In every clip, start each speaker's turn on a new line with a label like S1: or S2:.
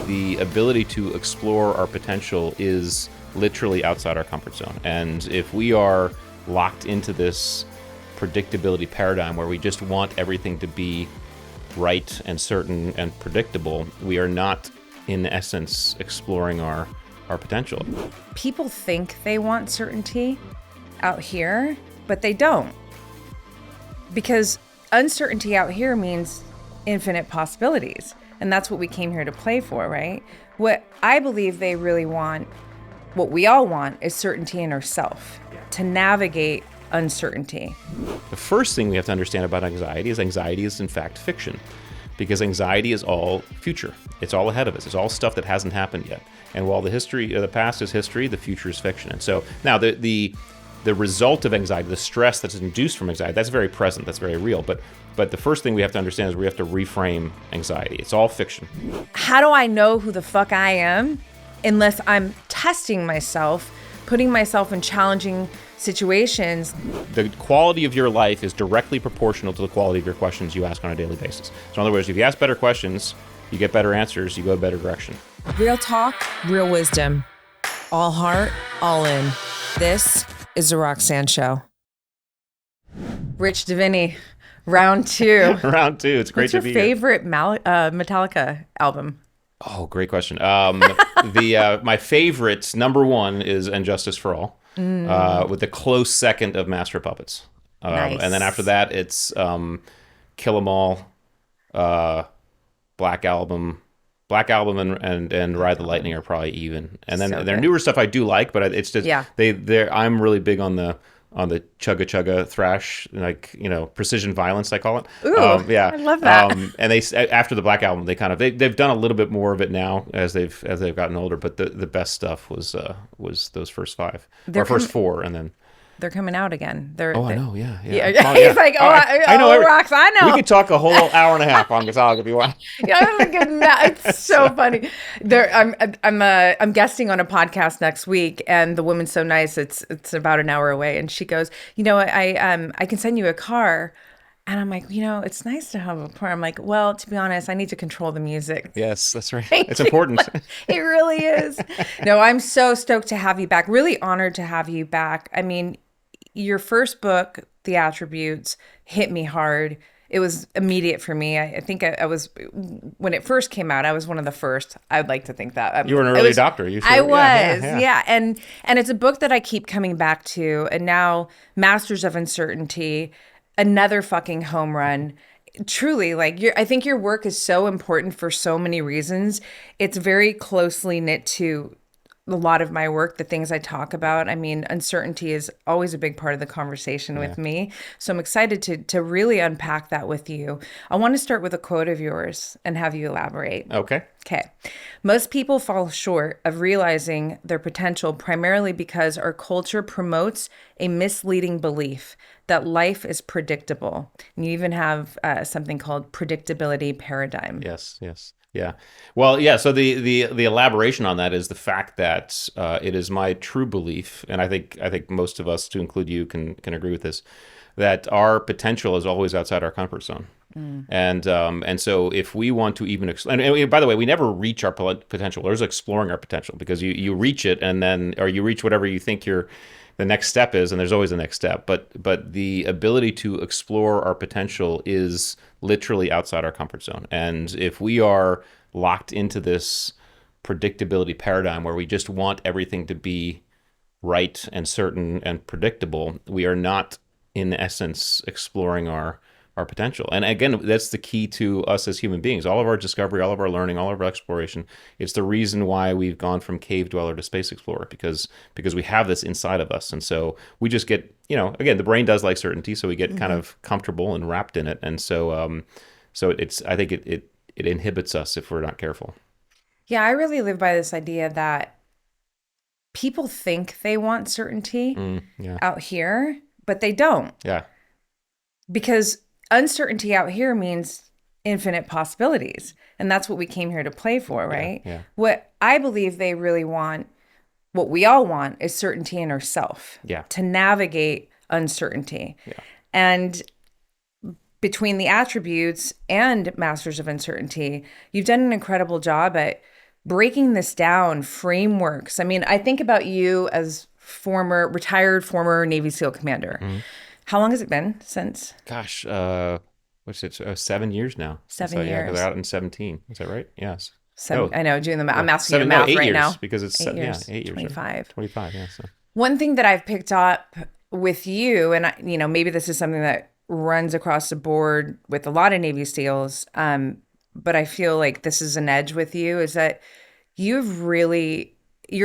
S1: the ability to explore our potential is literally outside our comfort zone. And if we are locked into this predictability paradigm where we just want everything to be right and certain and predictable, we are not, in essence, exploring our potential.
S2: People think they want certainty out here, but they don't. Because uncertainty out here means infinite possibilities. And that's what we came here to play for, right? What I believe they really want, what we all want, is certainty in ourselves, to navigate uncertainty.
S1: The first thing we have to understand about anxiety is in fact fiction, because anxiety is all future. It's all ahead of us. It's all stuff that hasn't happened yet. And while the past is history, the future is fiction. And so now the result of anxiety, the stress that's induced from anxiety, that's very present, that's very real. But the first thing we have to understand is we have to reframe anxiety. It's all fiction.
S2: How do I know who the fuck I am unless I'm testing myself, putting myself in challenging situations?
S1: The quality of your life is directly proportional to the quality of your questions you ask on a daily basis. So in other words, if you ask better questions, you get better answers, you go a better direction.
S3: Real talk, real wisdom. All heart, all in. This is The Roxanne Show.
S2: Rich Diviney, round two.
S1: Round two. It's great to be here.
S2: What's your favorite Metallica album?
S1: Oh, great question. My favorite, number one, is And Justice for All, with the close second of Master of Puppets.
S2: Nice.
S1: And then after that, it's Kill 'Em All, Black Album and Ride the Lightning are probably even. And then their newer stuff I do like, but it's just I'm really big on the chugga chugga thrash, like, precision violence, I call it.
S2: Ooh, I love that.
S1: And they, after the Black Album, they've done a little bit more of it now as they've gotten older. But the best stuff was those first five or first four, and then.
S2: They're coming out again.
S1: I know, yeah.
S2: He's like,
S1: I know.
S2: Rox, I know.
S1: We could talk a whole hour and a half on Metallica if you want.
S2: It's so funny. I'm guesting on a podcast next week, and the woman's so nice. It's about an hour away, and she goes, I can send you a car. And I'm like, it's nice to have a car. I'm like, well, to be honest, I need to control the music.
S1: Yes, that's right. It's important.
S2: It really is. No, I'm so stoked to have you back. Really honored to have you back. I mean, your first book, The Attributes, hit me hard. It was immediate for me. I think I was, when it first came out, I was one of the first. I'd like to think that.
S1: You were an early adopter. You sure?
S2: I was, yeah. And it's a book that I keep coming back to. And now, Masters of Uncertainty, another fucking home run. Truly, I think your work is so important for so many reasons. It's very closely knit to a lot of my work, the things I talk about. I mean, uncertainty is always a big part of the conversation with me. So I'm excited to really unpack that with you. I want to start with a quote of yours and have you elaborate.
S1: Okay.
S2: Most people fall short of realizing their potential primarily because our culture promotes a misleading belief that life is predictable. And you even have something called predictability paradigm.
S1: Yes. Yeah. Well, yeah. So the elaboration on that is the fact that it is my true belief, and I think most of us, to include you, can agree with this, that our potential is always outside our comfort zone. And so if we want to even and by the way, we never reach our potential. There's exploring our potential, because you reach it, and then, or you reach whatever you think the next step is, and there's always a next step. But the ability to explore our potential is literally outside our comfort zone. And if we are locked into this predictability paradigm where we just want everything to be right and certain and predictable, we are not, in essence, exploring our potential. And again, that's the key to us as human beings. All of our discovery, all of our learning, all of our exploration, it's the reason why we've gone from cave dweller to space explorer, because we have this inside of us. And so we just get, again, the brain does like certainty, so we get kind of comfortable and wrapped in it. And so I think it inhibits us if we're not careful.
S2: Yeah, I really live by this idea that people think they want certainty out here, but they don't.
S1: Yeah.
S2: Because uncertainty out here means infinite possibilities. And that's what we came here to play for, right?
S1: Yeah.
S2: What I believe they really want, what we all want, is certainty in ourselves.
S1: Yeah.
S2: To navigate uncertainty.
S1: Yeah.
S2: And between the attributes and Masters of Uncertainty, you've done an incredible job at breaking this down, frameworks. I mean, I think about you as retired former Navy SEAL commander. How long has it been since?
S1: Gosh, what's it? 7 years now.
S2: 7 years.
S1: Because they're out in 17. Is that right? Yes.
S2: I know, doing the math. I'm asking you the
S1: no,
S2: math
S1: 8
S2: right
S1: years,
S2: now.
S1: because it's
S2: 8 years.
S1: 8 years.
S2: 25.
S1: 25. Yeah. So.
S2: One thing that I've picked up with you, and maybe this is something that runs across the board with a lot of Navy SEALs, but I feel like this is an edge with you, is that you're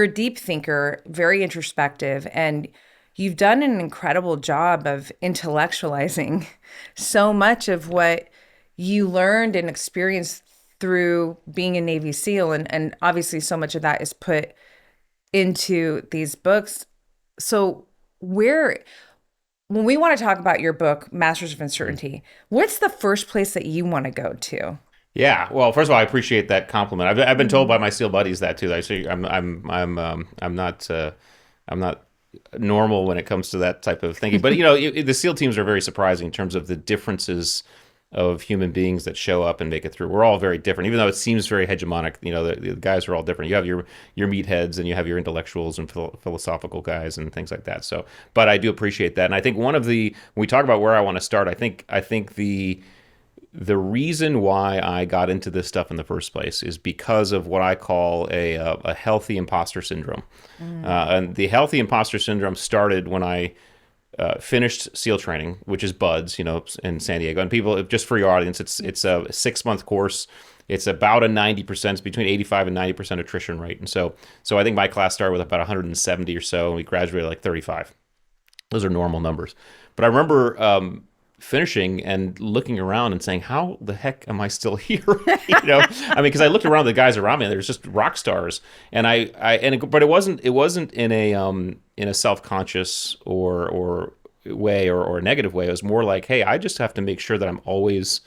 S2: a deep thinker, very introspective, and you've done an incredible job of intellectualizing so much of what you learned and experienced through being a Navy SEAL. And obviously so much of that is put into these books. So when we want to talk about your book, Masters of Uncertainty, what's the first place that you want to go to?
S1: Yeah. Well, first of all, I appreciate that compliment. I've been told by my SEAL buddies that too. That I'm not normal when it comes to that type of thinking. But the SEAL teams are very surprising in terms of the differences of human beings that show up and make it through. We're all very different, even though it seems very hegemonic. The guys are all different. You have your meatheads, and you have your intellectuals and philosophical guys and things like that. So, but I do appreciate that, and I think when we talk about where I want to start, I think the reason why I got into this stuff in the first place is because of what I call a healthy imposter syndrome. And the healthy imposter syndrome started when I finished SEAL training, which is BUDS, in San Diego. And people, just for your audience, it's a 6-month course. It's about a 90%, between 85 and 90% attrition rate. And so I think my class started with about 170 or so, and we graduated like 35. Those are normal numbers. But I remember finishing and looking around and saying, how the heck am I still here? Because I looked around, the guys around me, and there's just rock stars. But it wasn't in a self-conscious or way or a negative way. It was more like, hey, I just have to make sure that I'm always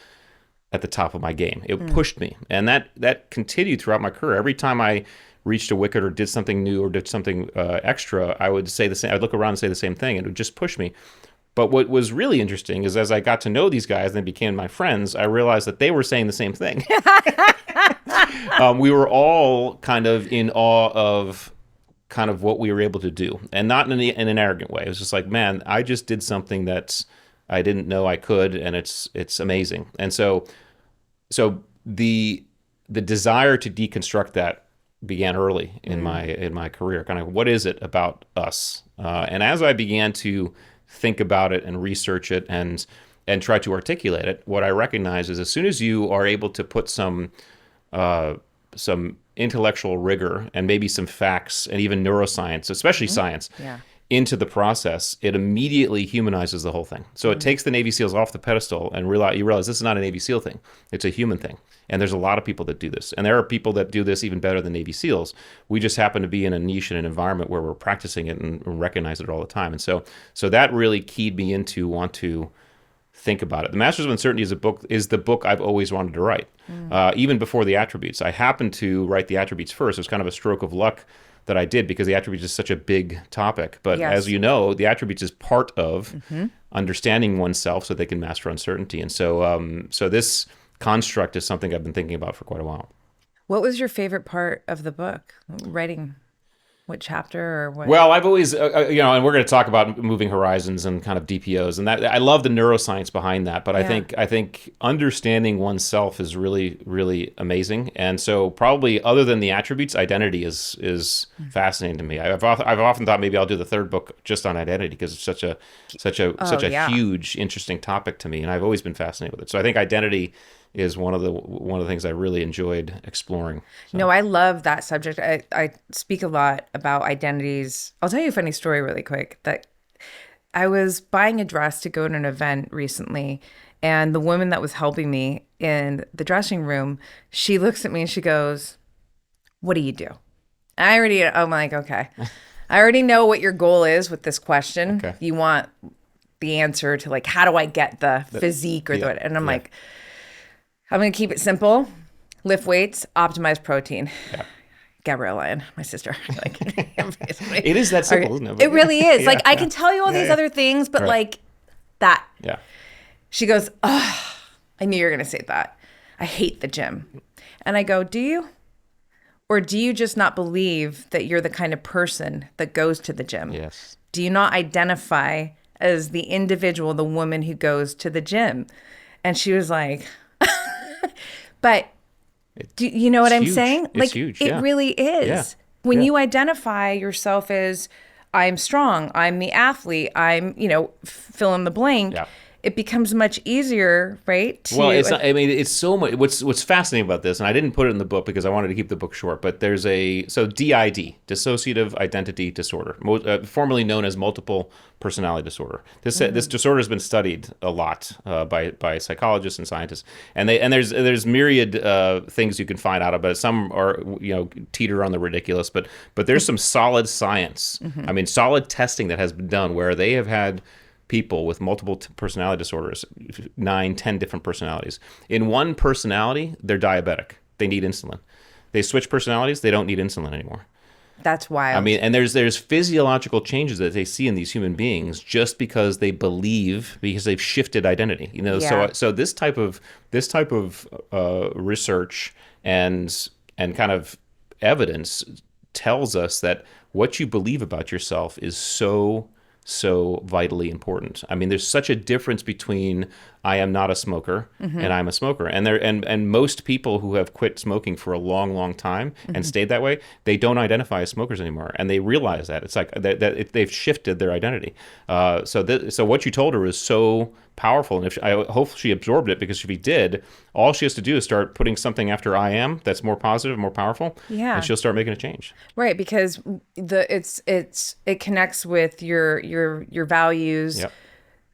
S1: at the top of my game. It pushed me. And that continued throughout my career. Every time I reached a wicket or did something new or did something extra, I would say the same. I'd look around and say the same thing, and it would just push me. But what was really interesting is, as I got to know these guys and they became my friends, I realized that they were saying the same thing. We were all kind of in awe of kind of what we were able to do, and not in an arrogant way. It was just like, man, I just did something that I didn't know I could, and it's amazing. And so the desire to deconstruct that began early in my career. Kind of, what is it about us? And as I began to think about it and research it and try to articulate it, what I recognize is, as soon as you are able to put some intellectual rigor and maybe some facts and even neuroscience, especially science, into the process, it immediately humanizes the whole thing. So it takes the Navy SEALs off the pedestal, and you realize this is not a Navy SEAL thing. It's a human thing. And there's a lot of people that do this. And there are people that do this even better than Navy SEALs. We just happen to be in a niche and an environment where we're practicing it and recognize it all the time. And so that really keyed me into want to think about it. The Masters of Uncertainty is the book I've always wanted to write, even before the attributes. I happened to write the attributes first. It was kind of a stroke of luck that I did, because the attributes is such a big topic. But as you know, the attributes is part of understanding oneself so they can master uncertainty. And so this construct is something I've been thinking about for quite a while.
S2: What was your favorite part of the book? Writing what chapter or what?
S1: Well, I've always, and we're going to talk about Moving Horizons and kind of DPOs, and that I love the neuroscience behind that. But I think understanding oneself is really, really amazing. And so probably, other than the attributes, identity is fascinating to me. I've often thought maybe I'll do the third book just on identity, because it's such a huge, interesting topic to me, and I've always been fascinated with it. So I think identity is one of the things I really enjoyed exploring. So.
S2: No, I love that subject. I speak a lot about identities. I'll tell you a funny story really quick. That I was buying a dress to go to an event recently, and the woman that was helping me in the dressing room, she looks at me and she goes, "What do you do?" I'm like, okay. I already know what your goal is with this question. Okay. You want the answer to, like, how do I get the physique or and I'm like, I'm going to keep it simple. Lift weights, optimize protein. Yeah. Gabrielle Lyon, my sister.
S1: It is that simple, isn't it?
S2: It really is. I can tell you all these other things, but like that.
S1: Yeah.
S2: She goes, "Oh, I knew you were going to say that. I hate the gym." And I go, "Do you? Or do you just not believe that you're the kind of person that goes to the gym?
S1: Yes.
S2: Do you not identify as the individual, the woman who goes to the gym? And she was like, but do you know what I'm
S1: huge.
S2: saying?
S1: It's huge.
S2: It
S1: Yeah.
S2: really is.
S1: Yeah.
S2: When
S1: Yeah.
S2: you identify yourself as I'm strong, I'm the athlete, I'm, fill in the blank,
S1: Yeah.
S2: it becomes much easier, right?
S1: Well, it's not, I mean, it's so much. What's fascinating about this, and I didn't put it in the book because I wanted to keep the book short, but there's so DID, dissociative identity disorder, formerly known as multiple personality disorder. This disorder has been studied a lot by psychologists and scientists, and there's myriad things you can find out about it. Some are teeter on the ridiculous, but there's some solid science. I mean, solid testing that has been done where they have had people with multiple personality disorders, 9, 10 different personalities. In one personality, they're diabetic. They need insulin. They switch personalities, they don't need insulin anymore.
S2: That's wild.
S1: I mean, and there's physiological changes that they see in these human beings just because they believe, because they've shifted identity.
S2: Yeah.
S1: So this type of research and kind of evidence tells us that what you believe about yourself is so vitally important. I mean, there's such a difference between I am not a smoker and I'm a smoker. And most people who have quit smoking for a long, long time and stayed that way, they don't identify as smokers anymore. And they realize that. It's like that they've shifted their identity. So what you told her is so powerful. And I hope she absorbed it, because if she did, all she has to do is start putting something after I am that's more positive, more powerful,
S2: Yeah.
S1: and she'll start making a change.
S2: Right, because it connects with your values,
S1: Yep.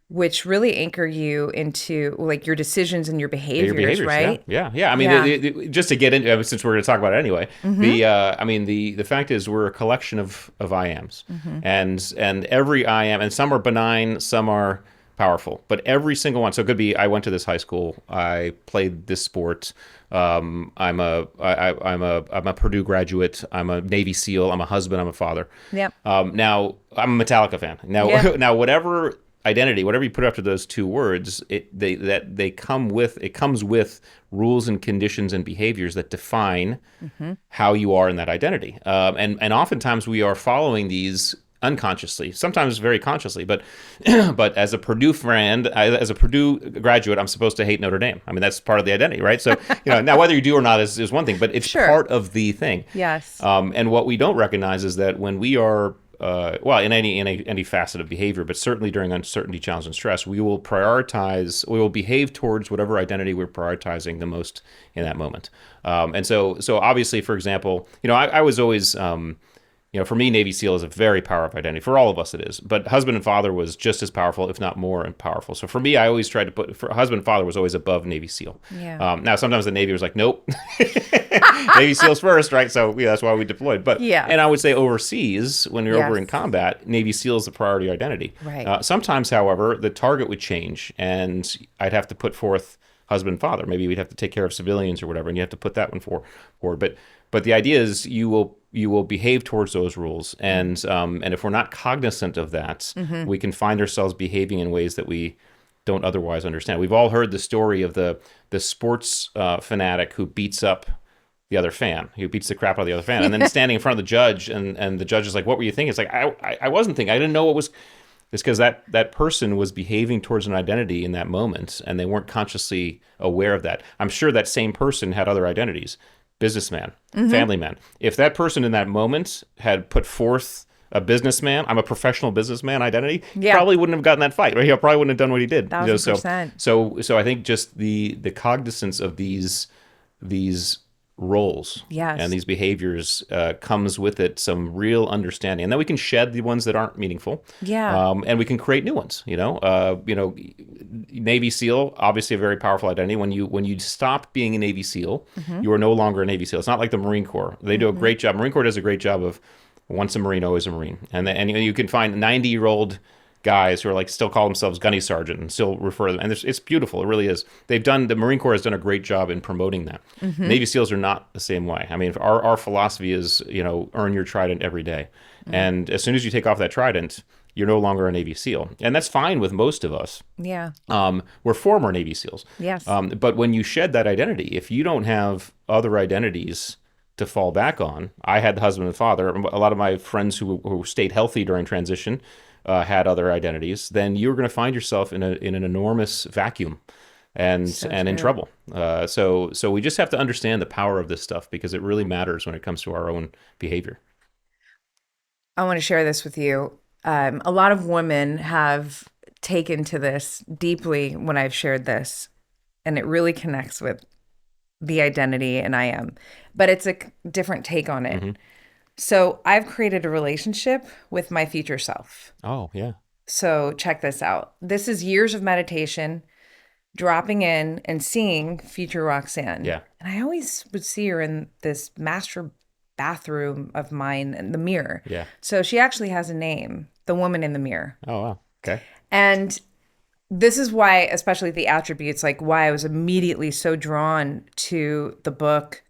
S2: which really anchor you into like your decisions and your behaviors, right?
S1: Yeah. I mean,
S2: Yeah.
S1: just to get into, since we're going to talk about it anyway, the fact is we're a collection of I ams, and every I am, and some are benign, some are powerful, but every single one. So it could be, I went to this high school, I played this sport, I'm a Purdue graduate, I'm a Navy SEAL, I'm a husband, I'm a father.
S2: Yep.
S1: Now I'm a Metallica fan. Now,
S2: Yeah.
S1: now whatever identity, whatever you put after those two words, it comes with rules and conditions and behaviors that define how you are in that identity. And oftentimes we are following these unconsciously, sometimes very consciously, but but as a Purdue friend, as a Purdue graduate, I'm supposed to hate Notre Dame. I mean, that's part of the identity, right? So now whether you do or not is one thing, but it's
S2: Sure.
S1: part of the thing.
S2: Yes.
S1: And what we don't recognize is that when we are in any facet of behavior, but certainly during uncertainty, challenge, and stress, we will behave towards whatever identity we're prioritizing the most in that moment. And so obviously, for example, I was always, for me, Navy SEAL is a very powerful identity. For all of us, it is. But husband and father was just as powerful, if not more powerful. So for me, I always tried to husband and father was always above Navy SEAL.
S2: Yeah.
S1: Now, sometimes the Navy was like, nope, Navy SEALs first, right? So that's why we deployed. But
S2: Yeah.
S1: And I would say overseas, when you're over
S2: Yes.
S1: in combat, Navy SEAL is the priority identity.
S2: Right.
S1: Sometimes, however, the target would change, and I'd have to put forth husband and father. Maybe we'd have to take care of civilians or whatever, and you have to put that one forward. But the idea is you will behave towards those rules, and if we're not cognizant of that, we can find ourselves behaving in ways that we don't otherwise understand. We've all heard the story of the sports fanatic who beats up the other fan, who beats the crap out of the other fan, and then standing in front of the judge, and the judge is like, "What were you thinking?" It's like I wasn't thinking. I didn't know what was. It's because that person was behaving towards an identity in that moment, and they weren't consciously aware of that. I'm sure that same person had other identities. Businessman, family man. If that person in that moment had put forth a businessman, I'm a professional businessman identity,
S2: Yeah.
S1: probably wouldn't have gotten that fight, right? He probably wouldn't have done what he did.
S2: 1000%.
S1: So I think just the cognizance of these roles
S2: Yes.
S1: and these behaviors comes with it some real understanding, and then we can shed the ones that aren't meaningful.
S2: Yeah.
S1: And we can create new ones. Navy SEAL, obviously a very powerful identity. When you stop being a Navy SEAL, you are no longer a Navy SEAL. It's not like the Marine Corps. They do a great job. Marine Corps does a great job of once a Marine, always a Marine. And you can find 90-year-old guys who are like still call themselves gunny sergeant and still refer to them. And it's beautiful. It really is. The Marine Corps has done a great job in promoting that. Navy SEALs are not the same way. I mean, our philosophy is, earn your trident every day. And as soon as you take off that trident, you're no longer a Navy SEAL. And that's fine with most of us.
S2: Yeah.
S1: We're former Navy SEAls.
S2: Yes.
S1: But when you shed that identity, if you don't have other identities to fall back on. I had the husband and father. A lot of my friends who stayed healthy during transition had other identities. Then you're going to find yourself in an enormous vacuum and
S2: So
S1: in
S2: true.
S1: trouble. So we just have to understand the power of this stuff because it really matters when it comes to our own behavior.
S2: I want to share this with you. A lot of women have taken to this deeply when I've shared this, and it really connects with the identity and I am, but it's a different take on it.
S1: Mm-hmm.
S2: So I've created a relationship with my future self.
S1: Oh, yeah.
S2: So check this out. This is years of meditation, dropping in and seeing future Roxanne.
S1: Yeah.
S2: And I always would see her in this master bathroom of mine in the mirror.
S1: Yeah.
S2: So she actually has a name, the woman in the mirror.
S1: Oh, wow. Okay.
S2: And this is why, especially the attributes, like why I was immediately so drawn to the book.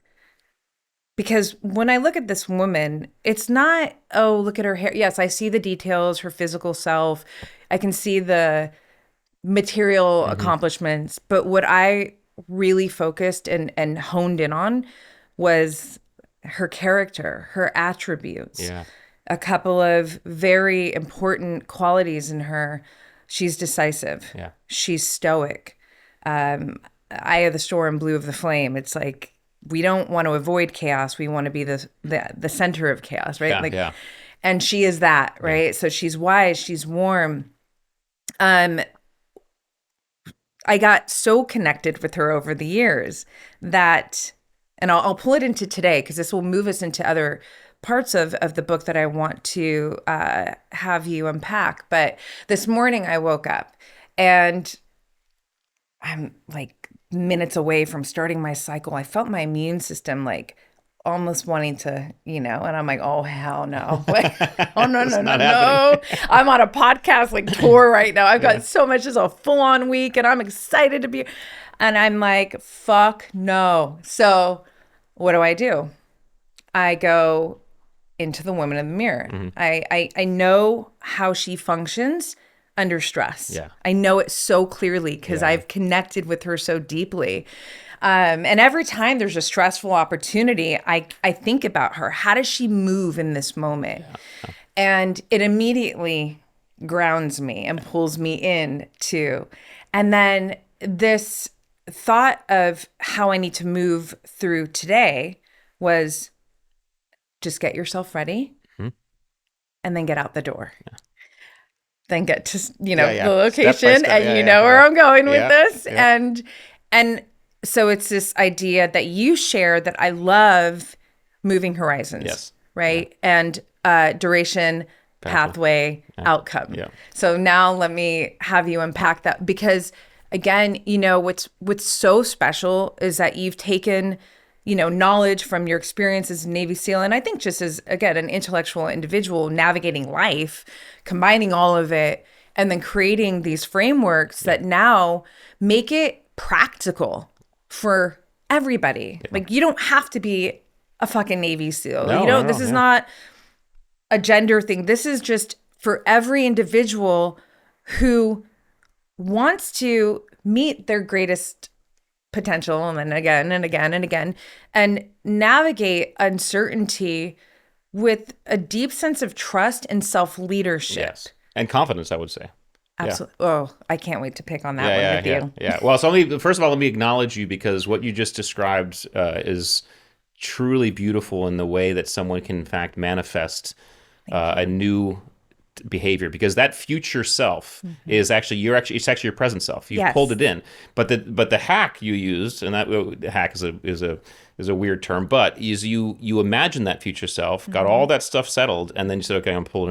S2: Because when I look at this woman, it's not, oh, look at her hair. Yes, I see the details, her physical self. I can see the material accomplishments. But what I really focused and honed in on was her character, her attributes.
S1: Yeah.
S2: A couple of very important qualities in her. She's decisive.
S1: Yeah.
S2: She's stoic. Eye of the storm, blue of the flame. It's like we don't want to avoid chaos. We want to be the center of chaos, right?
S1: Yeah.
S2: Like,
S1: Yeah.
S2: and she is that, right? So she's wise. She's warm. I got so connected with her over the years that, and I'll pull it into today because this will move us into other parts of the book that I want to have you unpack. But this morning I woke up and I'm like minutes away from starting my cycle. I felt my immune system like almost wanting to, and I'm like, oh, hell no. Like, oh, no, no, no, no. I'm on a podcast like tour right now. I've got so much, as a full on week and I'm excited to be, and I'm like, fuck no. So what do? I go into the woman in the mirror. I know how she functions under stress.
S1: Yeah.
S2: I know it so clearly because I've connected with her so deeply. And every time there's a stressful opportunity, I think about her. How does she move in this moment? Yeah. And it immediately grounds me and pulls me in too. And then this thought of how I need to move through today was just get yourself ready and then get out the door. Yeah. Then get to, the location step step. And where I'm going with this. Yeah. And so it's this idea that you share that I love moving horizons. Yes. Right. Yeah. And duration, pathway, outcome. Yeah. So now let me have you unpack that because again, what's so special is that you've taken knowledge from your experience as a Navy SEAL. And I think just as, again, an intellectual individual navigating life, combining all of it, and then creating these frameworks that now make it practical for everybody. Yeah. Like, you don't have to be a fucking Navy SEAL. This is not a gender thing. This is just for every individual who wants to meet their greatest potential, and then again and again and again, and navigate uncertainty with a deep sense of trust and self-leadership.
S1: Yes. And confidence, I would say.
S2: Absolutely. Yeah. Oh, I can't wait to pick on that one with you.
S1: Yeah. Well, so first of all, let me acknowledge you because what you just described is truly beautiful in the way that someone can, in fact, manifest a new behavior, because that future self is actually it's actually your present self. You've pulled it in, but the hack you used, and that hack is a weird term, but is you imagine that future self, got all that stuff settled, and then you said, okay, I'm pull it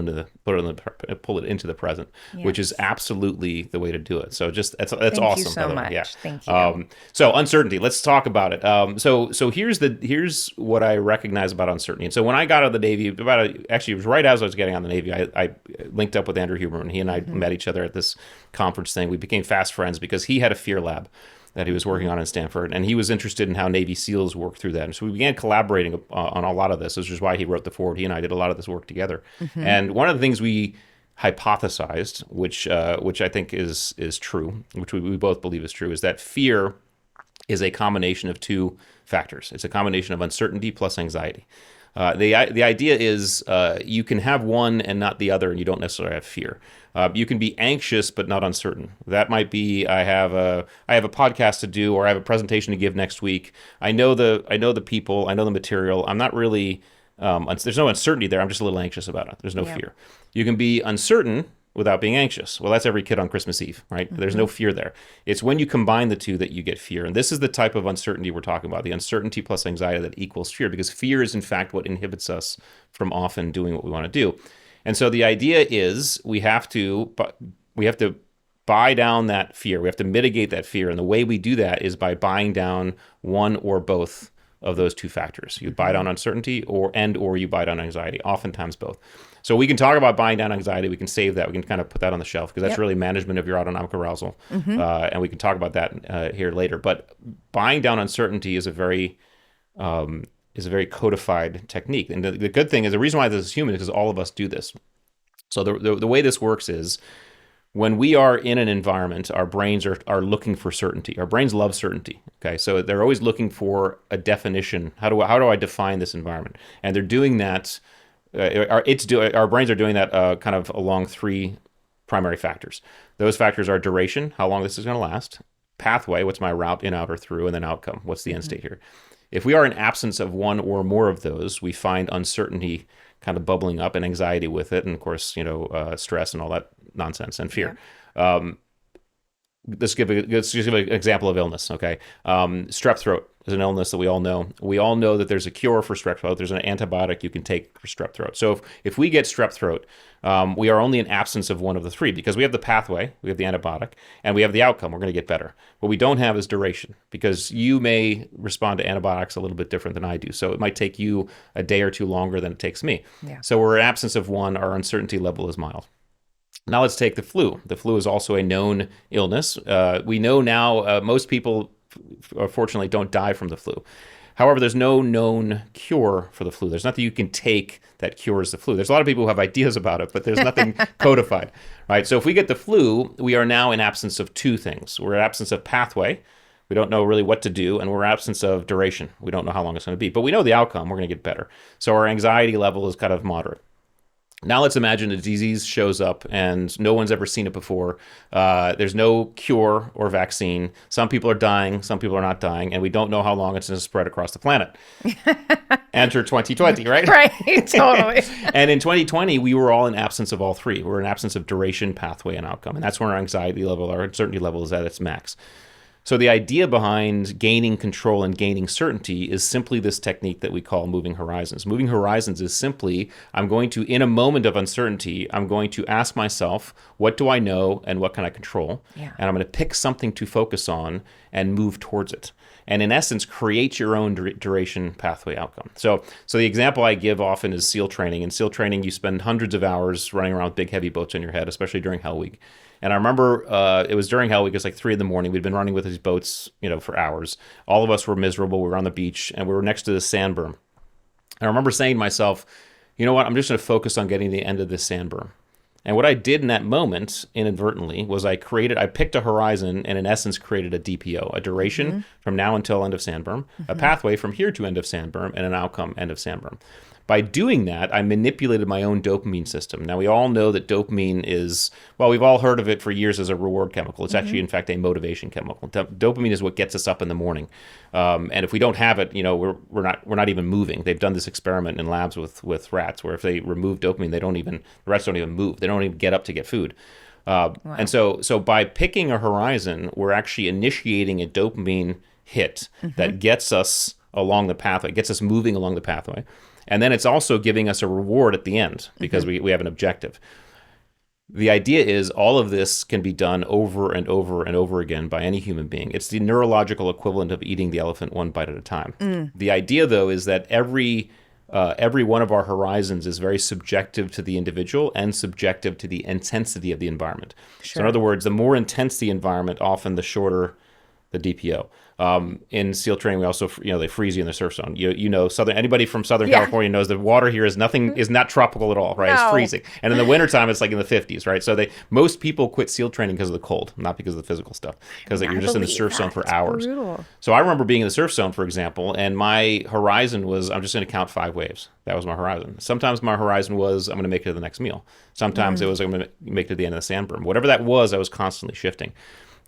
S1: into the present, which is absolutely the way to do it. So just that's
S2: Thank
S1: awesome.
S2: You so much. Yeah. Thank you.
S1: So uncertainty. Let's talk about it. So here's what I recognize about uncertainty. And so when I got out of the Navy, actually it was right as I was getting out of the Navy, I linked up with Andrew Huberman. He and I met each other at this conference thing. We became fast friends because he had a fear lab that he was working on in Stanford, and he was interested in how Navy SEALs work through that. And so we began collaborating on a lot of this, which is why he wrote the foreword. He and I did a lot of this work together. And one of the things we hypothesized, which I think is true, which we both believe is true, is that fear is a combination of two factors. It's a combination of uncertainty plus anxiety. The idea is you can have one and not the other, and you don't necessarily have fear. You can be anxious but not uncertain. That might be I have a podcast to do, or I have a presentation to give next week. I know the people, I know the material. I'm not really there's no uncertainty there. I'm just a little anxious about it. There's no fear. You can be uncertain without being anxious. Well, that's every kid on Christmas Eve, right? Mm-hmm. There's no fear there. It's when you combine the two that you get fear. And this is the type of uncertainty we're talking about, the uncertainty plus anxiety that equals fear, because fear is in fact what inhibits us from often doing what we want to do. And so the idea is we have to buy down that fear. We have to mitigate that fear. And the way we do that is by buying down one or both of those two factors. You buy down uncertainty or you buy down anxiety, oftentimes both. So we can talk about buying down anxiety. We can save that. We can kind of put that on the shelf because that's really management of your autonomic arousal. And we can talk about that here later. But buying down uncertainty is a very codified technique. And the good thing is the reason why this is human is because all of us do this. So the way this works is when we are in an environment, our brains are looking for certainty. Our brains love certainty. Okay, so they're always looking for a definition. How do I define this environment? And they're doing that. Our brains are doing that kind of along three primary factors. Those factors are duration, how long this is going to last; pathway, what's my route in, out, or through; and then outcome, what's the end state here. If we are in absence of one or more of those, we find uncertainty kind of bubbling up and anxiety with it, and of course, stress and all that nonsense and fear. Yeah. Let's give an example of illness. Okay, strep throat is an illness that we all know. We all know that there's a cure for strep throat. There's an antibiotic you can take for strep throat. So if we get strep throat, we are only in absence of one of the three because we have the pathway, we have the antibiotic, and we have the outcome. We're going to get better. What we don't have is duration because you may respond to antibiotics a little bit different than I do. So it might take you a day or two longer than it takes me. Yeah. So we're in absence of one. Our uncertainty level is mild. Now let's take the flu. The flu is also a known illness. We know now most people, fortunately, don't die from the flu. However, there's no known cure for the flu. There's nothing you can take that cures the flu. There's a lot of people who have ideas about it, but there's nothing codified, right? So if we get the flu, we are now in absence of two things. We're in absence of pathway. We don't know really what to do, and we're in absence of duration. We don't know how long it's going to be, but we know the outcome. We're going to get better. So our anxiety level is kind of moderate. Now let's imagine a disease shows up and no one's ever seen it before. There's no cure or vaccine. Some people are dying, some people are not dying, and we don't know how long it's going to spread across the planet. Enter 2020, right?
S2: Right, totally.
S1: And in 2020, we were all in absence of all three. We're in absence of duration, pathway, and outcome. And that's when our anxiety level, our uncertainty level is at its max. So the idea behind gaining control and gaining certainty is simply this technique that we call moving horizons. Moving horizons is simply, I'm going to, in a moment of uncertainty, I'm going to ask myself, what do I know and what can I control? Yeah. And I'm going to pick something to focus on and move towards it. And in essence, create your own duration, pathway, outcome. So the example I give often is SEAL training. In SEAL training, you spend hundreds of hours running around with big, heavy boats on your head, especially during Hell Week. And I remember it was during Hell Week. It was like 3 a.m. We'd been running with these boats, for hours. All of us were miserable. We were on the beach, and we were next to the sand berm. And I remember saying to myself, you know what? I'm just going to focus on getting to the end of this sand berm. And what I did in that moment, inadvertently, was I picked a horizon and in essence created a DPO, a duration from now until end of sand berm, a pathway from here to end of sand berm, and an outcome end of sand berm. By doing that, I manipulated my own dopamine system. Now, we all know that dopamine is, well, we've all heard of it for years as a reward chemical. It's actually, in fact, a motivation chemical. Dopamine is what gets us up in the morning. And if we don't have it, we're not even moving. They've done this experiment in labs with rats where if they remove dopamine, the rats don't even move. They don't even get up to get food. Wow. And so by picking a horizon, we're actually initiating a dopamine hit that gets us along the pathway, gets us moving along the pathway. And then it's also giving us a reward at the end because we have an objective. The idea is all of this can be done over and over and over again by any human being. It's the neurological equivalent of eating the elephant one bite at a time. The idea, though, is that every one of our horizons is very subjective to the individual and subjective to the intensity of the environment. Sure. So in other words, the more intense the environment, often the shorter the DPO. In SEAL training, we also, they freeze you in the surf zone. Anybody from Southern
S2: Yeah.
S1: California knows the water here is not tropical at all, right? It's
S2: No.
S1: freezing. And in the wintertime, it's like in the 50s, right? So most people quit SEAL training because of the cold, not because of the physical stuff, because you're just in the surf zone for hours.
S2: Brutal.
S1: So I remember being in the surf zone, for example, and my horizon was, I'm just going to count 5 waves. That was my horizon. Sometimes my horizon was, I'm going to make it to the next meal. Sometimes it was, I'm going to make it to the end of the sand berm. Whatever that was, I was constantly shifting.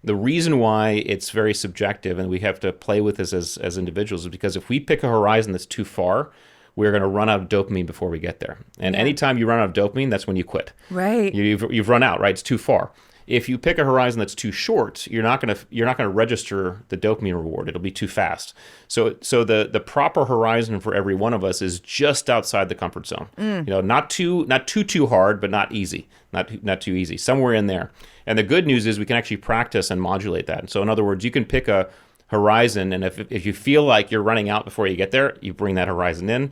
S1: The reason why it's very subjective and we have to play with this as individuals is because if we pick a horizon that's too far, we're going to run out of dopamine before we get there. And anytime you run out of dopamine, that's when you quit.
S2: Right.
S1: You've run out, right? It's too far. If you pick a horizon that's too short, you're not going to register the dopamine reward. It'll be too fast. So the proper horizon for every one of us is just outside the comfort zone. Not too hard, but not easy. Not too easy. Somewhere in there. And the good news is we can actually practice and modulate that. So in other words, you can pick a horizon, and if you feel like you're running out before you get there, you bring that horizon in.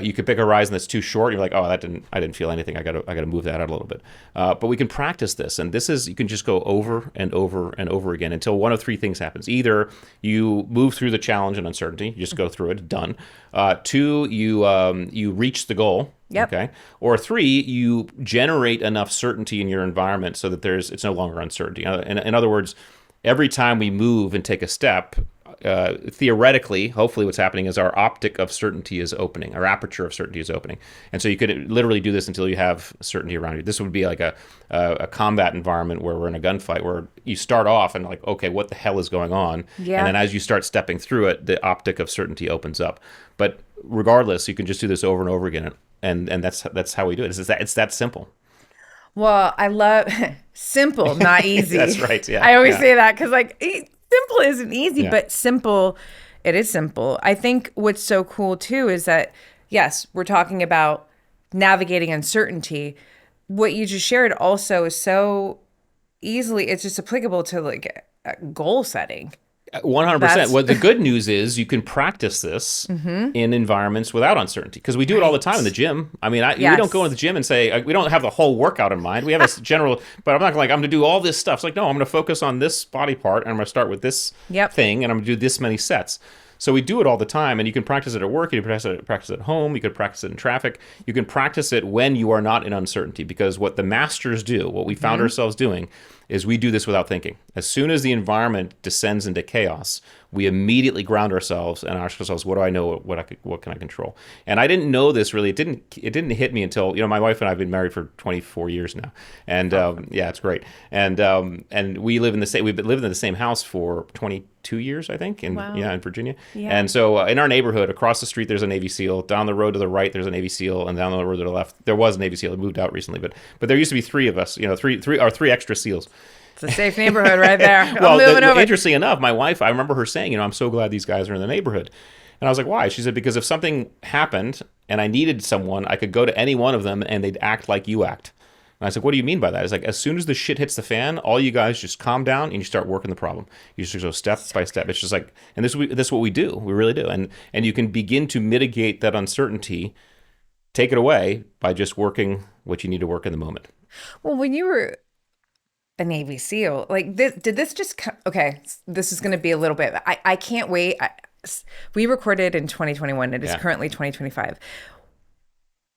S1: You could pick a horizon that's too short. You're like, oh, I didn't feel anything. I got to move that out a little bit. But we can practice this, and you can just go over and over and over again until one of 3 things happens. Either you move through the challenge and uncertainty, you just go through it, done. 2, you reach the goal.
S2: Yep.
S1: Okay. Or 3, you generate enough certainty in your environment so that it's no longer uncertainty. In other words, every time we move and take a step, theoretically, hopefully what's happening is our optic of certainty is opening, our aperture of certainty is opening. And so you could literally do this until you have certainty around you. This would be like a combat environment where we're in a gunfight, where you start off and like, okay, what the hell is going on?
S2: Yeah.
S1: And then as you start stepping through it, the optic of certainty opens up. But regardless, you can just do this over and over again. And that's how we do it. It's that simple.
S2: Well, I love simple, not easy.
S1: That's right. Yeah.
S2: I always say that because simple isn't easy,
S1: Yeah.
S2: but simple, it is simple. I think what's so cool too is that, yes, we're talking about navigating uncertainty. What you just shared also is so easily, it's just applicable to goal setting.
S1: 100%. Well, the good news is you can practice this in environments without uncertainty, because we do it all the time in the gym. I mean, we don't go into the gym and say, we don't have the whole workout in mind. We have a general, but I'm not like, I'm going to do all this stuff. It's like, no, I'm going to focus on this body part, and I'm going to start with this thing, and I'm going to do this many sets. So we do it all the time, and you can practice it at work, you can practice it at home, you can practice it in traffic, you can practice it when you are not in uncertainty, because what the masters do, what we found ourselves doing, is we do this without thinking. As soon as the environment descends into chaos, we immediately ground ourselves and ask ourselves, what do I know? What can I control? And I didn't know this really. It didn't hit me until, my wife and I have been married for 24 years now, and yeah, it's great. And we've lived in the same house for 22 years, I think, in Virginia. Yeah. And so in our neighborhood, across the street, there's a Navy SEAL. Down the road to the right, there's a Navy SEAL, and down the road to the left, there was a Navy SEAL. It moved out recently, but there used to be 3 of us. Three extra SEAls.
S2: It's a safe neighborhood right there.
S1: Well, interesting enough, my wife, I remember her saying, I'm so glad these guys are in the neighborhood. And I was like, why? She said, because if something happened and I needed someone, I could go to any one of them and they'd act like you act. And I was like, what do you mean by that? It's like, as soon as the shit hits the fan, all you guys just calm down and you start working the problem. You just go step by step. It's just like, and this is what we do. We really do. And you can begin to mitigate that uncertainty, take it away by just working what you need to work in the moment.
S2: Well, when you were a Navy SEAL, did this just okay, this is going to be a little bit, I can't wait. We recorded in 2021. It is currently 2025.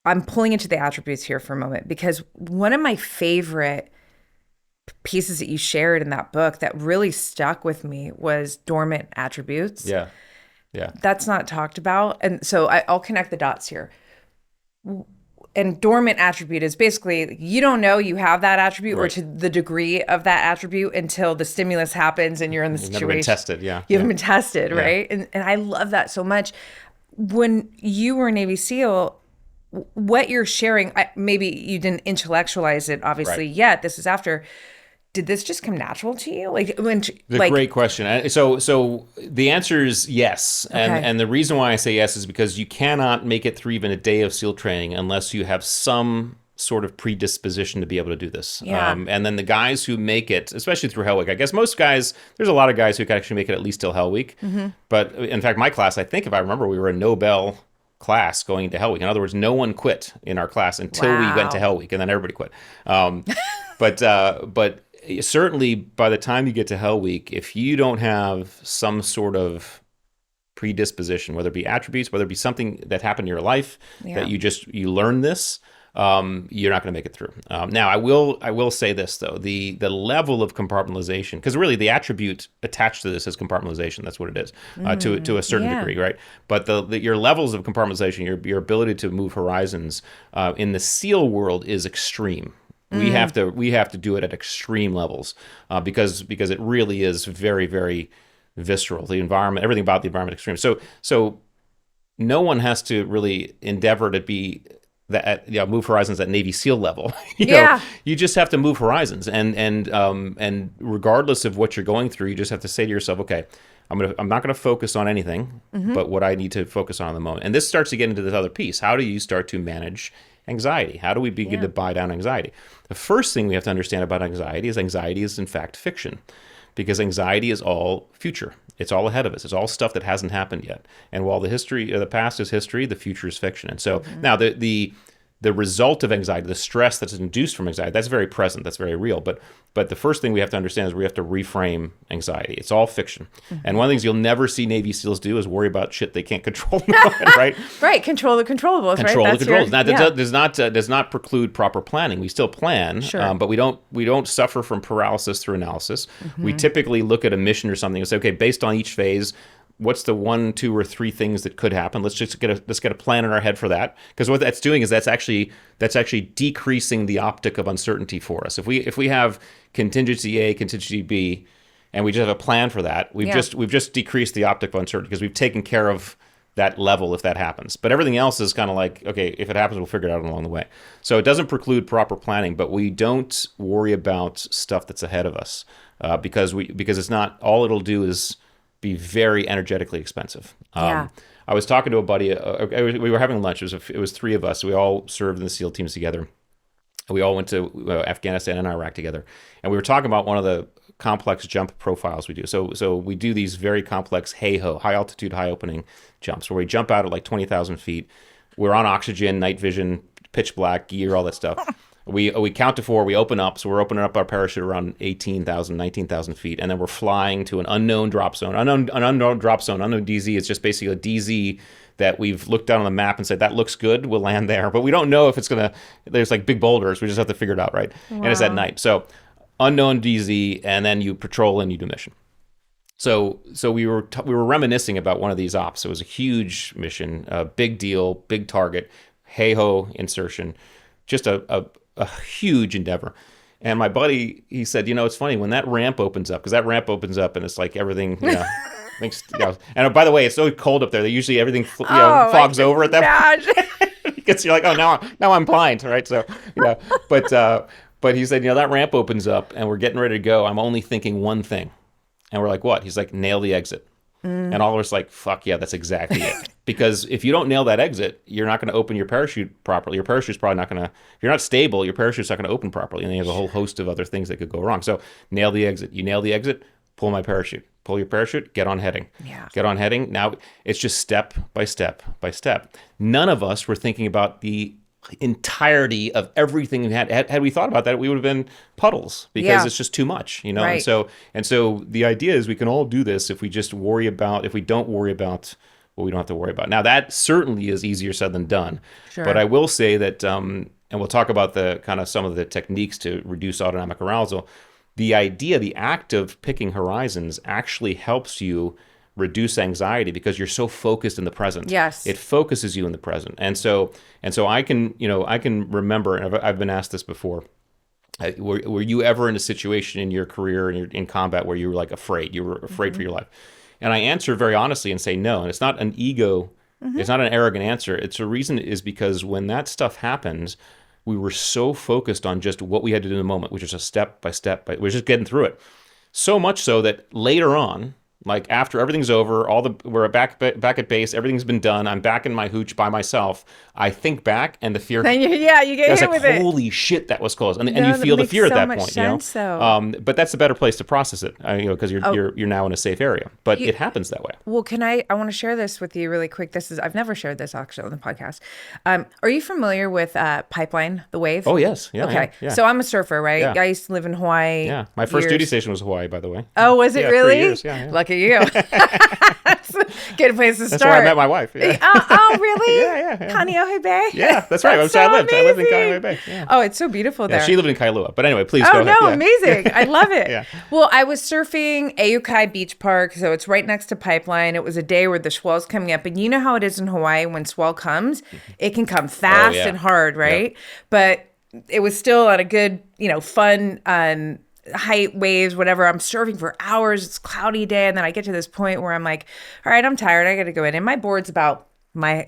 S2: I'm pulling into the attributes here for a moment, because one of my favorite pieces that you shared in that book that really stuck with me was dormant attributes.
S1: Yeah.
S2: That's not talked about. And so I'll connect the dots here. And dormant attribute is basically, you don't know you have that attribute or to the degree of that attribute until the stimulus happens and you're in the situation.
S1: You've never been tested, yeah.
S2: You haven't been tested, right? And I love that so much. When you were a Navy SEAL, what you're sharing, maybe you didn't intellectualize it obviously yet. This is after. Did this just come natural to you?
S1: Great question. So the answer is yes. And the reason why I say yes is because you cannot make it through even a day of SEAL training unless you have some sort of predisposition to be able to do this.
S2: Yeah.
S1: And then the guys who make it, especially through Hell Week, I guess most guys, there's a lot of guys who can actually make it at least till Hell Week. Mm-hmm. But in fact, my class, I think if I remember, we were a Nobel class going into Hell Week. In other words, no one quit in our class until we went to Hell Week, and then everybody quit. But certainly by the time you get to Hell Week, if you don't have some sort of predisposition, whether it be attributes, whether it be something that happened in your life that you learn this, you're not going to make it through. Now, I will say this though: the level of compartmentalization, because really the attribute attached to this is compartmentalization. That's what it is, to a certain degree, right? But your levels of compartmentalization, your ability to move horizons in the SEAL world is extreme. We have to do it at extreme levels because it really is very, very visceral. The environment, everything about the environment, extreme. So no one has to really endeavor to be that move horizons at Navy SEAL level. You just have to move horizons, and regardless of what you're going through, you just have to say to yourself, okay, I'm not gonna focus on anything but what I need to focus on in the moment. And this starts to get into this other piece. How do you start to manage anxiety? How do we begin to buy down anxiety? The first thing we have to understand about anxiety is in fact fiction. Because anxiety is all future. It's all ahead of us. It's all stuff that hasn't happened yet. And while the past is history, the future is fiction. And so now the result of anxiety, the stress that's induced from anxiety, that's very present. That's very real. But the first thing we have to understand is we have to reframe anxiety. It's all fiction. And one of the things you'll never see Navy SEALs do is worry about shit they can't control, right?
S2: Right. Control the controllables.
S1: Control
S2: right?
S1: the controls. Now, that does not preclude proper planning. We still plan, but we don't suffer from paralysis through analysis. We typically look at a mission or something and say, okay, based on each phase, what's the 1, 2, or 3 things that could happen? Let's get a plan in our head for that. Because what that's doing is that's actually decreasing the optic of uncertainty for us. If we have contingency A, contingency B, and we just have a plan for that, we've just decreased the optic of uncertainty because we've taken care of that level if that happens. But everything else is kind of like, okay, if it happens, we'll figure it out along the way. So it doesn't preclude proper planning, but we don't worry about stuff that's ahead of us because it's not, all it'll do is be very energetically expensive. I was talking to a buddy. We were having lunch. It was 3 of us. We all served in the SEAL teams together. We all went to Afghanistan and Iraq together. And we were talking about one of the complex jump profiles we do. So we do these very complex high altitude, high opening jumps where we jump out at like 20,000 feet. We're on oxygen, night vision, pitch black, gear, all that stuff. We count to 4, we open up, so we're opening up our parachute around 18,000, 19,000 feet, and then we're flying to an unknown drop zone. An unknown drop zone, unknown DZ is just basically a DZ that we've looked down on the map and said, that looks good, we'll land there. But we don't know if it's there's like big boulders, we just have to figure it out, right? Wow. And it's at night. So unknown DZ, and then you patrol and you do mission. So we were reminiscing about one of these ops. It was a huge mission, a big deal, big target, hey-ho insertion, just a huge endeavor. And my buddy, he said, it's funny when that ramp opens up, because that ramp opens up and it's like everything, thanks, and by the way, it's so cold up there that usually everything fogs over at that point. Because you're like, oh, now I'm blind, right? So but he said, that ramp opens up and we're getting ready to go. I'm only thinking one thing, and we're like, what? He's like, nail the exit. And all of us like, fuck yeah, that's exactly it. Because if you don't nail that exit, you're not going to open your parachute properly. Your parachute's probably not going to, if you're not stable, your parachute's not going to open properly. And then you have a whole host of other things that could go wrong. So nail the exit. You nail the exit, pull my parachute. Pull your parachute, get on heading.
S2: Yeah.
S1: Get on heading. Now it's just step by step by step. None of us were thinking about the entirety of everything. Had we thought about that, we would have been puddles because it's just too much, Right. And so the idea is we can all do this if we don't worry about what we don't have to worry about. Now that certainly is easier said than done.
S2: Sure.
S1: But I will say that, and we'll talk about the kind of some of the techniques to reduce autonomic arousal. The act of picking horizons actually helps you reduce anxiety because you're so focused in the present.
S2: Yes.
S1: It focuses you in the present. And so I can remember, and I've been asked this before, were you ever in a situation in your career and in combat where you were like afraid? You were afraid for your life? And I answer very honestly and say no. And it's not an ego, it's not an arrogant answer. It's a reason is because when that stuff happens, we were so focused on just what we had to do in the moment, which is a step by step, we're just getting through it. So much so that later on, Like after everything's over, we're back at base, everything's been done. I'm back in my hooch by myself. I think back, and the fear.
S2: And you get hit
S1: like,
S2: with it.
S1: Holy shit, that was close, and you feel the fear at that point.
S2: Sense,
S1: but that's a better place to process it, because you're now in a safe area. But it happens that way.
S2: Well, I want to share this with you really quick. I've never shared this actually on the podcast. Are you familiar with Pipeline, the wave?
S1: Oh yes, yeah.
S2: Okay,
S1: yeah.
S2: So I'm a surfer, right?
S1: Yeah.
S2: I used to live in Hawaii.
S1: Yeah, my first duty station was Hawaii, by the way.
S2: Oh, was it really?
S1: 3 years. Yeah.
S2: Lucky you. Good place to start.
S1: That's where I met my wife. Yeah.
S2: Oh, really?
S1: yeah.
S2: Kaneohe Bay?
S1: Yeah, that's right.
S2: That's
S1: I
S2: so
S1: lived in Kaneohe Bay. Yeah.
S2: Oh, it's so beautiful there.
S1: Yeah, she lived in Kailua. But anyway, please
S2: Oh,
S1: go ahead.
S2: no,
S1: Yeah.
S2: amazing. I love it.
S1: Yeah.
S2: Well, I was surfing Aukai Beach Park, so it's right next to Pipeline. It was a day where the swell's coming up. And you know how it is in Hawaii when swell comes? It can come fast and hard, right?
S1: Yep.
S2: But it was still at a good, fun height, waves, whatever. I'm surfing for hours. It's a cloudy day. And then I get to this point where I'm like, all right, I'm tired. I got to go in. And my board's about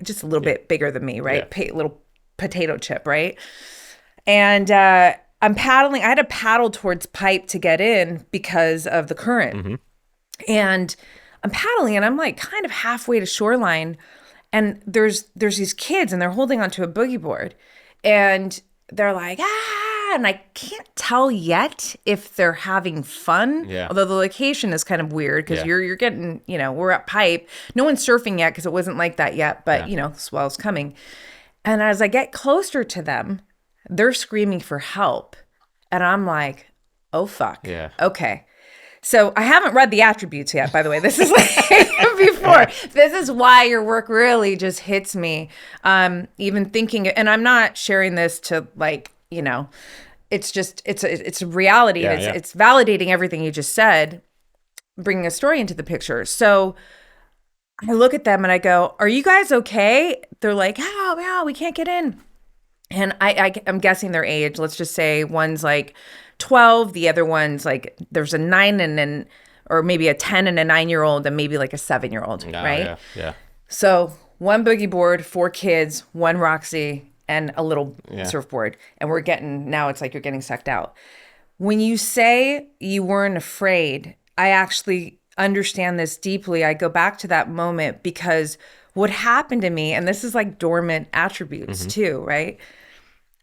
S2: just a little bit bigger than me, right? Little potato chip, right? And I'm paddling. I had to paddle towards pipe to get in because of the current.
S1: Mm-hmm.
S2: And I'm paddling and I'm like kind of halfway to shoreline. And there's these kids and they're holding onto a boogie board. And they're like, and I can't tell yet if they're having fun.
S1: Yeah.
S2: Although the location is kind of weird because you're getting, we're at pipe. No one's surfing yet because it wasn't like that yet. But, the swell's coming. And as I get closer to them, they're screaming for help. And I'm like, oh, fuck.
S1: Yeah.
S2: Okay. So I haven't read the attributes yet, by the way. This is like before. This is why your work really just hits me. Even thinking, and I'm not sharing this to it's just, it's a reality.
S1: Yeah,
S2: and it's validating everything you just said, bringing a story into the picture. So I look at them and I go, are you guys okay? They're like, oh, yeah, we can't get in. And I'm guessing their age. Let's just say one's like 12. The other one's like, there's a 9 or maybe a 10 and a 9-year-old and maybe like a 7-year-old, right?
S1: Yeah.
S2: So 1 boogie board, 4 kids, 1 Roxy, and a little surfboard. And now it's like you're getting sucked out. When you say you weren't afraid, I actually understand this deeply. I go back to that moment because what happened to me, and this is like dormant attributes too, right?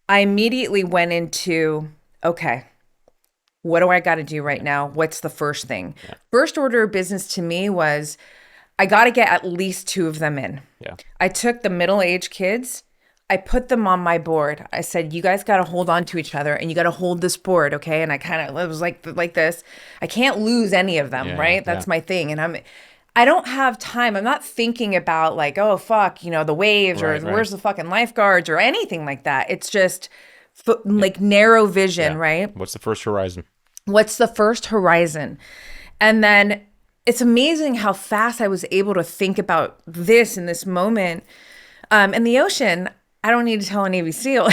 S2: I immediately went into, okay, what do I got to do right now? What's the first thing? Yeah. First order of business to me was I got to get at least 2 of them in.
S1: Yeah.
S2: I took the middle-aged kids. I put them on my board. I said, you guys got to hold on to each other and you got to hold this board, okay? And I kind of, it was like this. I can't lose any of them, right? That's my thing. And I don't have time. I'm not thinking about like, oh, fuck, the waves or where's the fucking lifeguards or anything like that. It's just like narrow vision, right?
S1: What's the first horizon?
S2: What's the first horizon? And then it's amazing how fast I was able to think about this in this moment. In the ocean, I don't need to tell a Navy SEAL.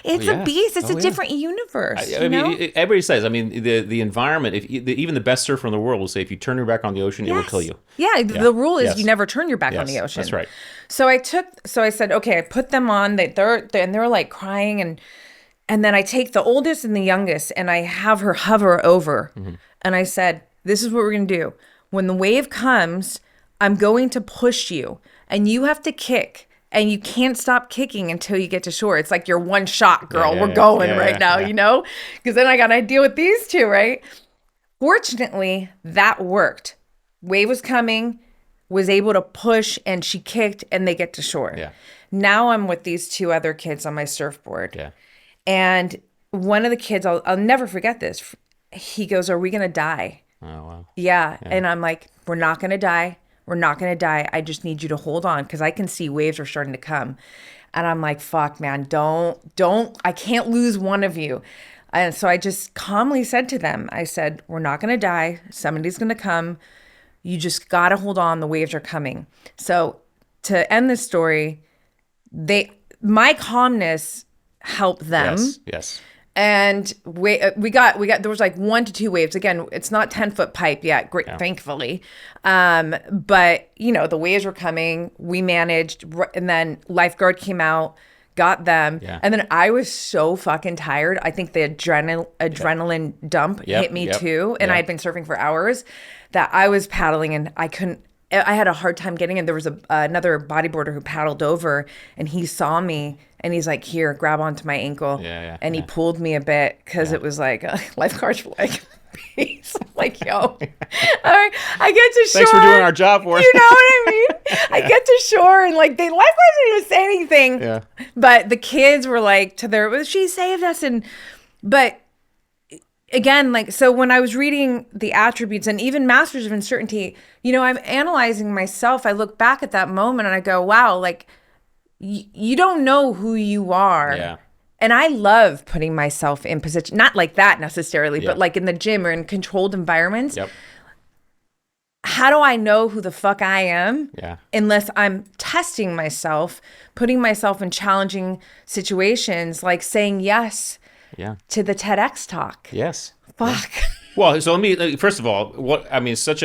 S2: It's a beast. It's a different universe.
S1: I mean, everybody says. I mean, the environment. Even the best surfer in the world will say, if you turn your back on the ocean, it will kill you.
S2: Yeah. The rule is you never turn your back on the ocean.
S1: That's right.
S2: So I said, okay. I put them on. They're like crying, and then I take the oldest and the youngest, and I have her hover over, and I said, this is what we're gonna do. When the wave comes, I'm going to push you, and you have to kick. And you can't stop kicking until you get to shore. It's like your one shot, girl. We're going right now, Because then I got to deal with these 2, right? Fortunately, that worked. Wave was coming, was able to push, and she kicked, and they get to shore.
S1: Yeah.
S2: Now I'm with these 2 other kids on my surfboard.
S1: Yeah.
S2: And one of the kids, I'll never forget this. He goes, are we going to die?
S1: Oh, wow.
S2: Yeah. And I'm like, we're not going to die. We're not going to die. I just need you to hold on because I can see waves are starting to come. And I'm like, fuck, man, don't, I can't lose one of you. And so I just calmly said to them, I said, we're not going to die. Somebody's going to come. You just got to hold on. The waves are coming. So to end this story, my calmness helped them.
S1: Yes.
S2: And we got there was like 1 to 2 waves. Again, it's not 10-foot pipe yet, great, thankfully. But the waves were coming. We managed, and then lifeguard came out, got them, and then I was so fucking tired. I think the adrenaline dump hit me too, and I had been surfing for hours that I was paddling and I had a hard time getting in. There was another bodyboarder who paddled over and he saw me and he's like, here, grab onto my ankle. And he pulled me a bit because it was like, lifeguards were like, peace. I'm like, yo, I get to shore.
S1: Thanks for doing our job for us.
S2: You know what I mean? I get to shore and like the lifeguards didn't even say anything.
S1: Yeah.
S2: But the kids were like she saved us. But again, like, so when I was reading the attributes and even Masters of Uncertainty, I'm analyzing myself. I look back at that moment and I go, wow, like you don't know who you are.
S1: Yeah.
S2: And I love putting myself in position, not like that necessarily, but like in the gym or in controlled environments.
S1: Yep.
S2: How do I know who the fuck I am?
S1: Yeah.
S2: Unless I'm testing myself, putting myself in challenging situations, like saying yes to the TEDx talk.
S1: Yes.
S2: Fuck.
S1: Well, so let me first of all, such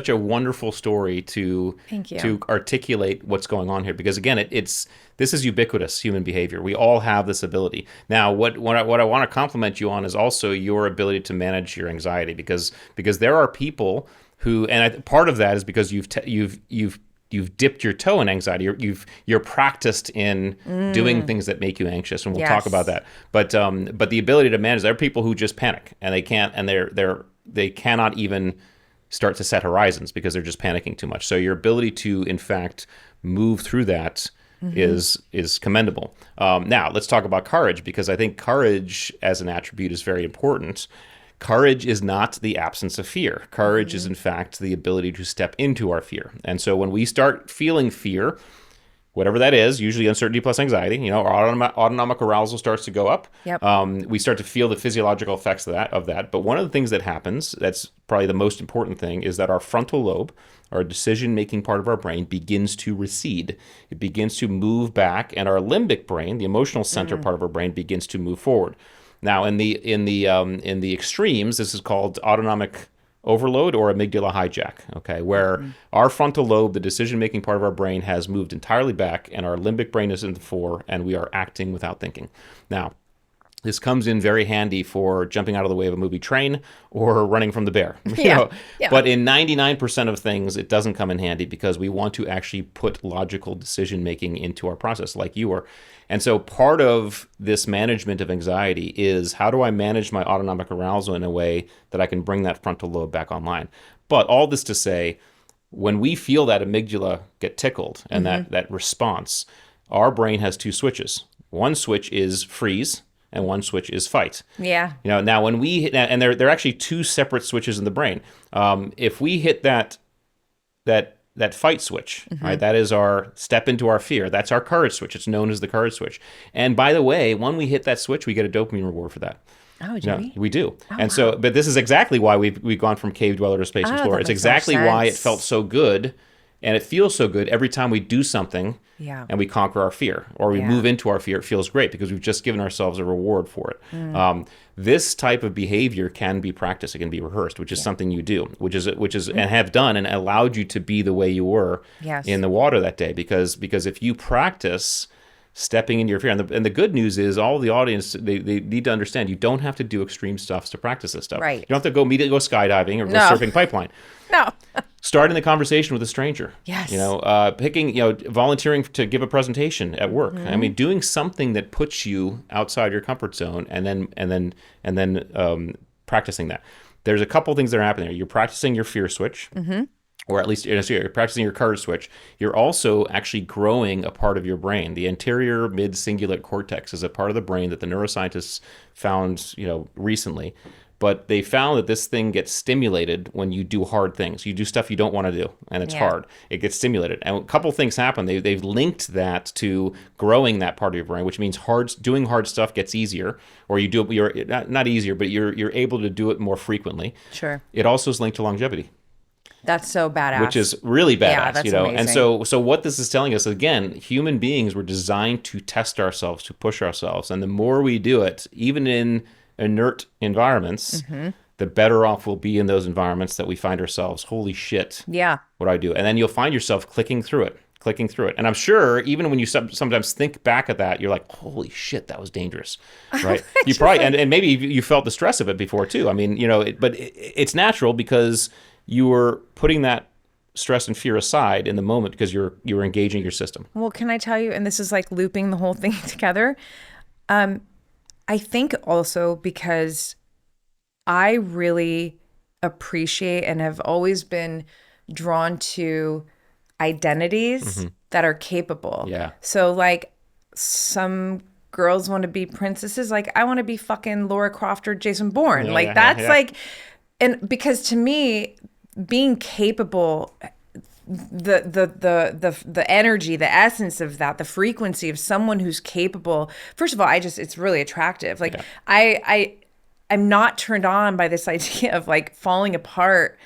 S1: a wonderful story to articulate what's going on here, because again, this is ubiquitous human behavior. We all have this ability. Now, what I want to compliment you on is also your ability to manage your anxiety, because there are people who, and part of that is because you've dipped your toe in anxiety. You're practiced in doing things that make you anxious, and we'll talk about that. But the ability to manage, there are people who just panic and they can't, and they cannot even start to set horizons because they're just panicking too much. So your ability to, in fact, move through that is commendable. Now let's talk about courage, because I think courage as an attribute is very important. Courage is not the absence of fear. Courage is, in fact, the ability to step into our fear. And so when we start feeling fear, whatever that is, usually uncertainty plus anxiety, our autonomic arousal starts to go up.
S2: Yep.
S1: We start to feel the physiological effects of that. But one of the things that happens, that's probably the most important thing, is that our frontal lobe, our decision-making part of our brain, begins to recede. It begins to move back, and our limbic brain, the emotional center part of our brain, begins to move forward. Now, in the extremes, this is called autonomic overload or amygdala hijack, okay, where our frontal lobe, the decision-making part of our brain, has moved entirely back, and our limbic brain is in the fore, and we are acting without thinking. Now, this comes in very handy for jumping out of the way of a moving train or running from the bear. But in 99% of things, it doesn't come in handy because we want to actually put logical decision-making into our process, like you are. And so part of this management of anxiety is, how do I manage my autonomic arousal in a way that I can bring that frontal lobe back online? But all this to say, when we feel that amygdala get tickled and that response, our brain has two switches. One switch is freeze, and one switch is fight.
S2: Yeah.
S1: Now when we hit, and they're actually two separate switches in the brain. If we hit that fight switch, right? That is our step into our fear. That's our courage switch. It's known as the courage switch. And by the way, when we hit that switch, we get a dopamine reward for that.
S2: Oh, do we?
S1: We do.
S2: Oh,
S1: so, but this is exactly why we've gone from cave dweller to space explorer. It's exactly why it felt so good, and it feels so good every time we do something. And we conquer our fear, or we move into our fear. It feels great because we've just given ourselves a reward for it. This type of behavior can be practiced. It can be rehearsed, which is something you do, which is and have done, and allowed you to be the way you were in the water that day. Because if you practice stepping into your fear, and the good news is, all the audience, they need to understand, you don't have to do extreme stuff to practice this stuff.
S2: Right.
S1: You don't have to go immediately go skydiving or go surfing pipeline.
S2: No.
S1: Starting the conversation with a stranger.
S2: Yes.
S1: Picking, volunteering to give a presentation at work. I mean, doing something that puts you outside your comfort zone, and then practicing that. There's a couple things that are happening there. You're practicing your fear switch, or at least you're practicing your courage switch. You're also actually growing a part of your brain. The anterior mid-cingulate cortex is a part of the brain that the neuroscientists found, recently. But they found that this thing gets stimulated when you do hard things. You do stuff you don't want to do, and it's hard. It gets stimulated. And a couple things happen. They've linked that to growing that part of your brain, which means doing hard stuff gets easier, or you do it, you're not easier, but you're able to do it more frequently.
S2: Sure.
S1: It also is linked to longevity.
S2: That's so badass.
S1: Which is really badass,
S2: yeah, that's amazing.
S1: And so what this is telling us, again, human beings were designed to test ourselves, to push ourselves. And the more we do it, even in inert environments, the better off we'll be in those environments that we find ourselves, holy shit, what do I do? And then you'll find yourself clicking through it. And I'm sure even when you sometimes think back at that, you're like, holy shit, that was dangerous, right? You probably, and maybe you felt the stress of it before too. I mean, but it's natural because you're putting that stress and fear aside in the moment because you're engaging your system.
S2: Well, can I tell you, and this is like looping the whole thing together. I think also because I really appreciate and have always been drawn to identities that are capable.
S1: Yeah.
S2: So like some girls want to be princesses. Like I want to be fucking Laura Croft or Jason Bourne.
S1: Yeah,
S2: like
S1: yeah,
S2: that's
S1: yeah.
S2: like, and because to me, being capable, the energy, the essence of that, the frequency of someone who's capable. First of all, it's really attractive. Like I'm not turned on by this idea of like falling apart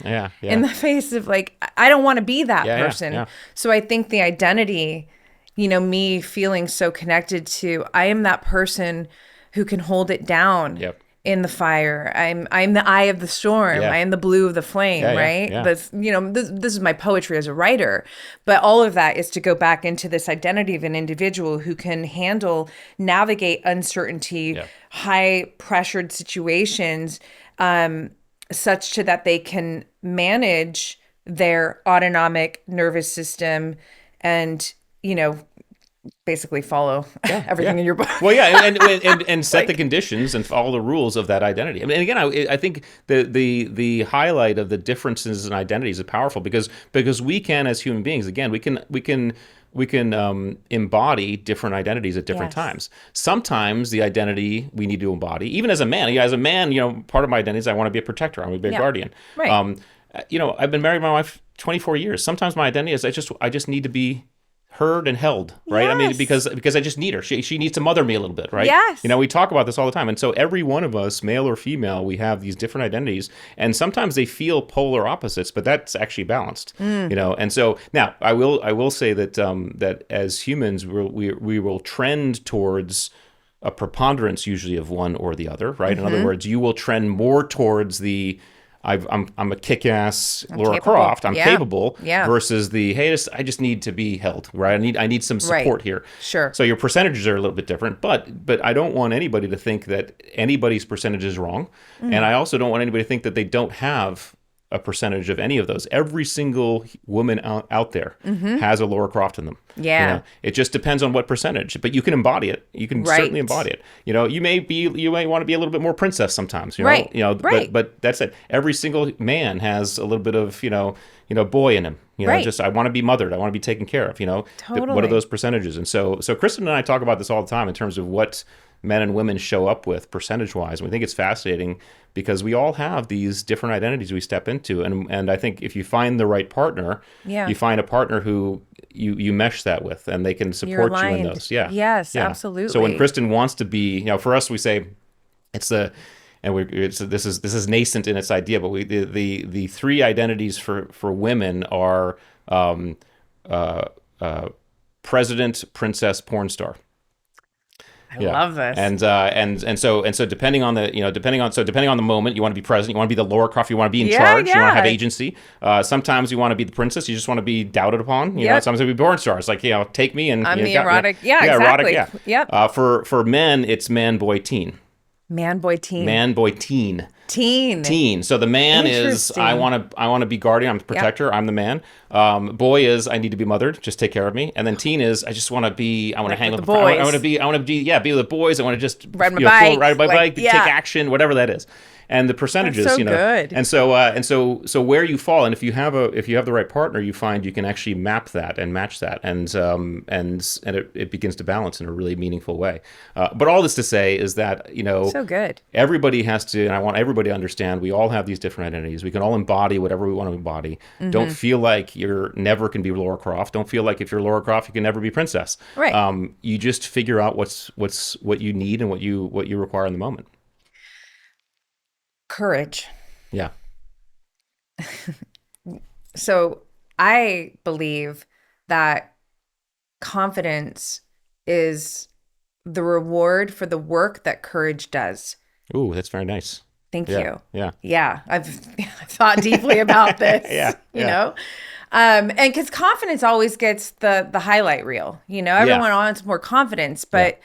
S2: in the face of like, I don't want to be that person.
S1: Yeah.
S2: So I think the identity, me feeling so connected to, I am that person who can hold it down in the fire. I'm the eye of the storm. I am the blue of the flame, right?
S1: Yeah.
S2: But this is my poetry as a writer. But all of that is to go back into this identity of an individual who can navigate uncertainty, high pressured situations, such to that they can manage their autonomic nervous system and, basically follow everything in your book.
S1: Well, and set the conditions and follow the rules of that identity. I mean, and again, I think the highlight of the differences in identities is powerful because we can, as human beings, again, we can embody different identities at different times. Sometimes the identity we need to embody, even as a man. As a man, part of my identity is I want to be a protector. I want to be a guardian.
S2: Right.
S1: I've been married to my wife 24 years. Sometimes my identity is I just need to be heard and held, right? I mean, because I just need her. She needs to mother me a little bit, right?
S2: Yes.
S1: We talk about this all the time. And so every one of us, male or female, we have these different identities. And sometimes they feel polar opposites, but that's actually balanced, And so now I will say that that as humans, we will trend towards a preponderance usually of one or the other, right? In other words, you will trend more towards the I'm a kick-ass Laura Croft. I'm capable versus the I just need to be held, right? I need some support here.
S2: Sure.
S1: So your percentages are a little bit different, but I don't want anybody to think that anybody's percentage is wrong, and I also don't want anybody to think that they don't have a percentage of any of those. Every single woman out there has a Laura Croft in them.
S2: Yeah.
S1: It just depends on what percentage, but you can embody it. You can certainly embody it. You may want to be a little bit more princess sometimes,
S2: Right.
S1: But that's it. Every single man has a little bit of, boy in him. Just I want to be mothered. I want to be taken care of,
S2: Totally.
S1: What are those percentages? And so Kristen and I talk about this all the time in terms of what men and women show up with percentage-wise. And we think it's fascinating because we all have these different identities we step into. And I think if you find the right partner, you find a partner who you mesh that with and they can support you in those. Yeah.
S2: Yes, absolutely.
S1: So when Kristen wants to be, for us, we say this is nascent in its idea, but the three identities for women are president, princess, porn star.
S2: I love this.
S1: And so depending on the moment, you want to be president, you want to be the Laura Croft, you want to be in charge, you want to have agency. Sometimes you want to be the princess, you just want to be doubted upon. Sometimes you be porn stars, like take me and
S2: I'm the erotic. Exactly.
S1: Erotic.
S2: Yep.
S1: For men, it's man, boy, teen.
S2: Man, boy, teen.
S1: Man, boy, teen.
S2: Teen.
S1: So the man is I want to be guardian, I'm the protector, I'm the man. Boy is I need to be mothered, just take care of me. And then teen is I want to hang with
S2: the boys.
S1: I want to be with the boys. I want to just
S2: ride my bike,
S1: ride my bike, take action, whatever that is. And the percentages,
S2: that's so good.
S1: And so where you fall, and if you have the right partner, you find you can actually map that and match that, and it begins to balance in a really meaningful way. But all this to say is that
S2: so good.
S1: Everybody has to, and I want everybody to understand, we all have these different identities. We can all embody whatever we want to embody. Don't feel like you're never can be Laura Croft. Don't feel like if you're Laura Croft, you can never be princess.
S2: Right.
S1: You just figure out what you need and what you require in the moment.
S2: Courage.
S1: Yeah.
S2: So I believe that confidence is the reward for the work that courage does.
S1: Ooh, that's very nice.
S2: Thank you.
S1: Yeah.
S2: Yeah. I've thought deeply about this. You know? And because confidence always gets the highlight reel. Everyone wants more confidence, but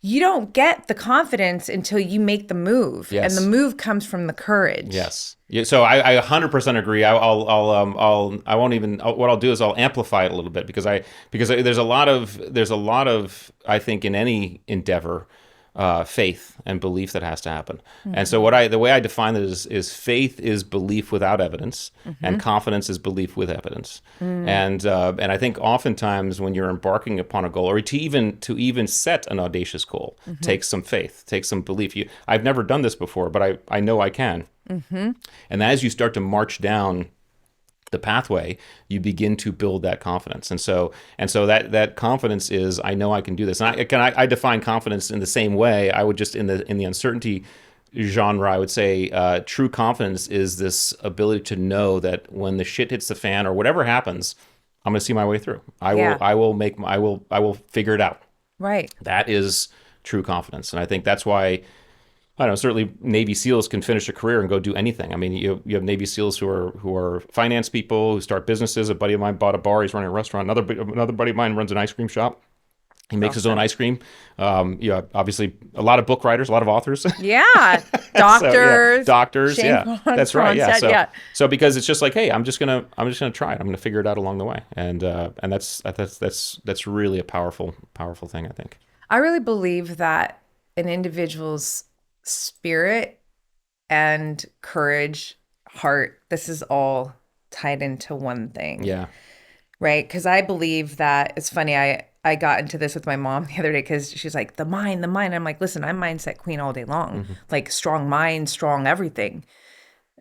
S2: you don't get the confidence until you make the move.
S1: Yes.
S2: And the move comes from the courage.
S1: Yes. Yeah, so I 100% agree. I won't even. What I'll do is I'll amplify it a little bit because there's a lot of I think in any endeavor, faith and belief that has to happen. And so the way I define it is faith is belief without evidence, and confidence is belief with evidence. And I think oftentimes when you're embarking upon a goal, or to even set an audacious goal, takes some faith, takes some belief. I've never done this before, but I know I can. And as you start to march down the pathway, you begin to build that confidence, and so that confidence is, I know I can do this. And I define confidence in the same way. I would just in the uncertainty genre, I would say true confidence is this ability to know that when the shit hits the fan or whatever happens, I'm going to see my way through. I will figure it out.
S2: Right.
S1: That is true confidence, and I think that's why. I don't know. Certainly, Navy SEALs can finish a career and go do anything. I mean, you have Navy SEALs who are finance people who start businesses. A buddy of mine bought a bar. He's running a restaurant. Another buddy of mine runs an ice cream shop. He makes his own ice cream. Obviously, a lot of book writers, a lot of authors.
S2: Yeah, doctors.
S1: Doctors.
S2: Shane
S1: Yeah, that's right. Yeah.
S2: Ronstadt,
S1: So because it's just like, hey, I'm just gonna try it. I'm gonna figure it out along the way, and that's really a powerful thing, I think.
S2: I really believe that an individual's spirit and courage, heart, this is all tied into one thing.
S1: Yeah.
S2: Right? Because I believe that, it's funny, I got into this with my mom the other day because she's like, the mind. I'm like, listen, I'm mindset queen all day long. Like strong mind, strong everything.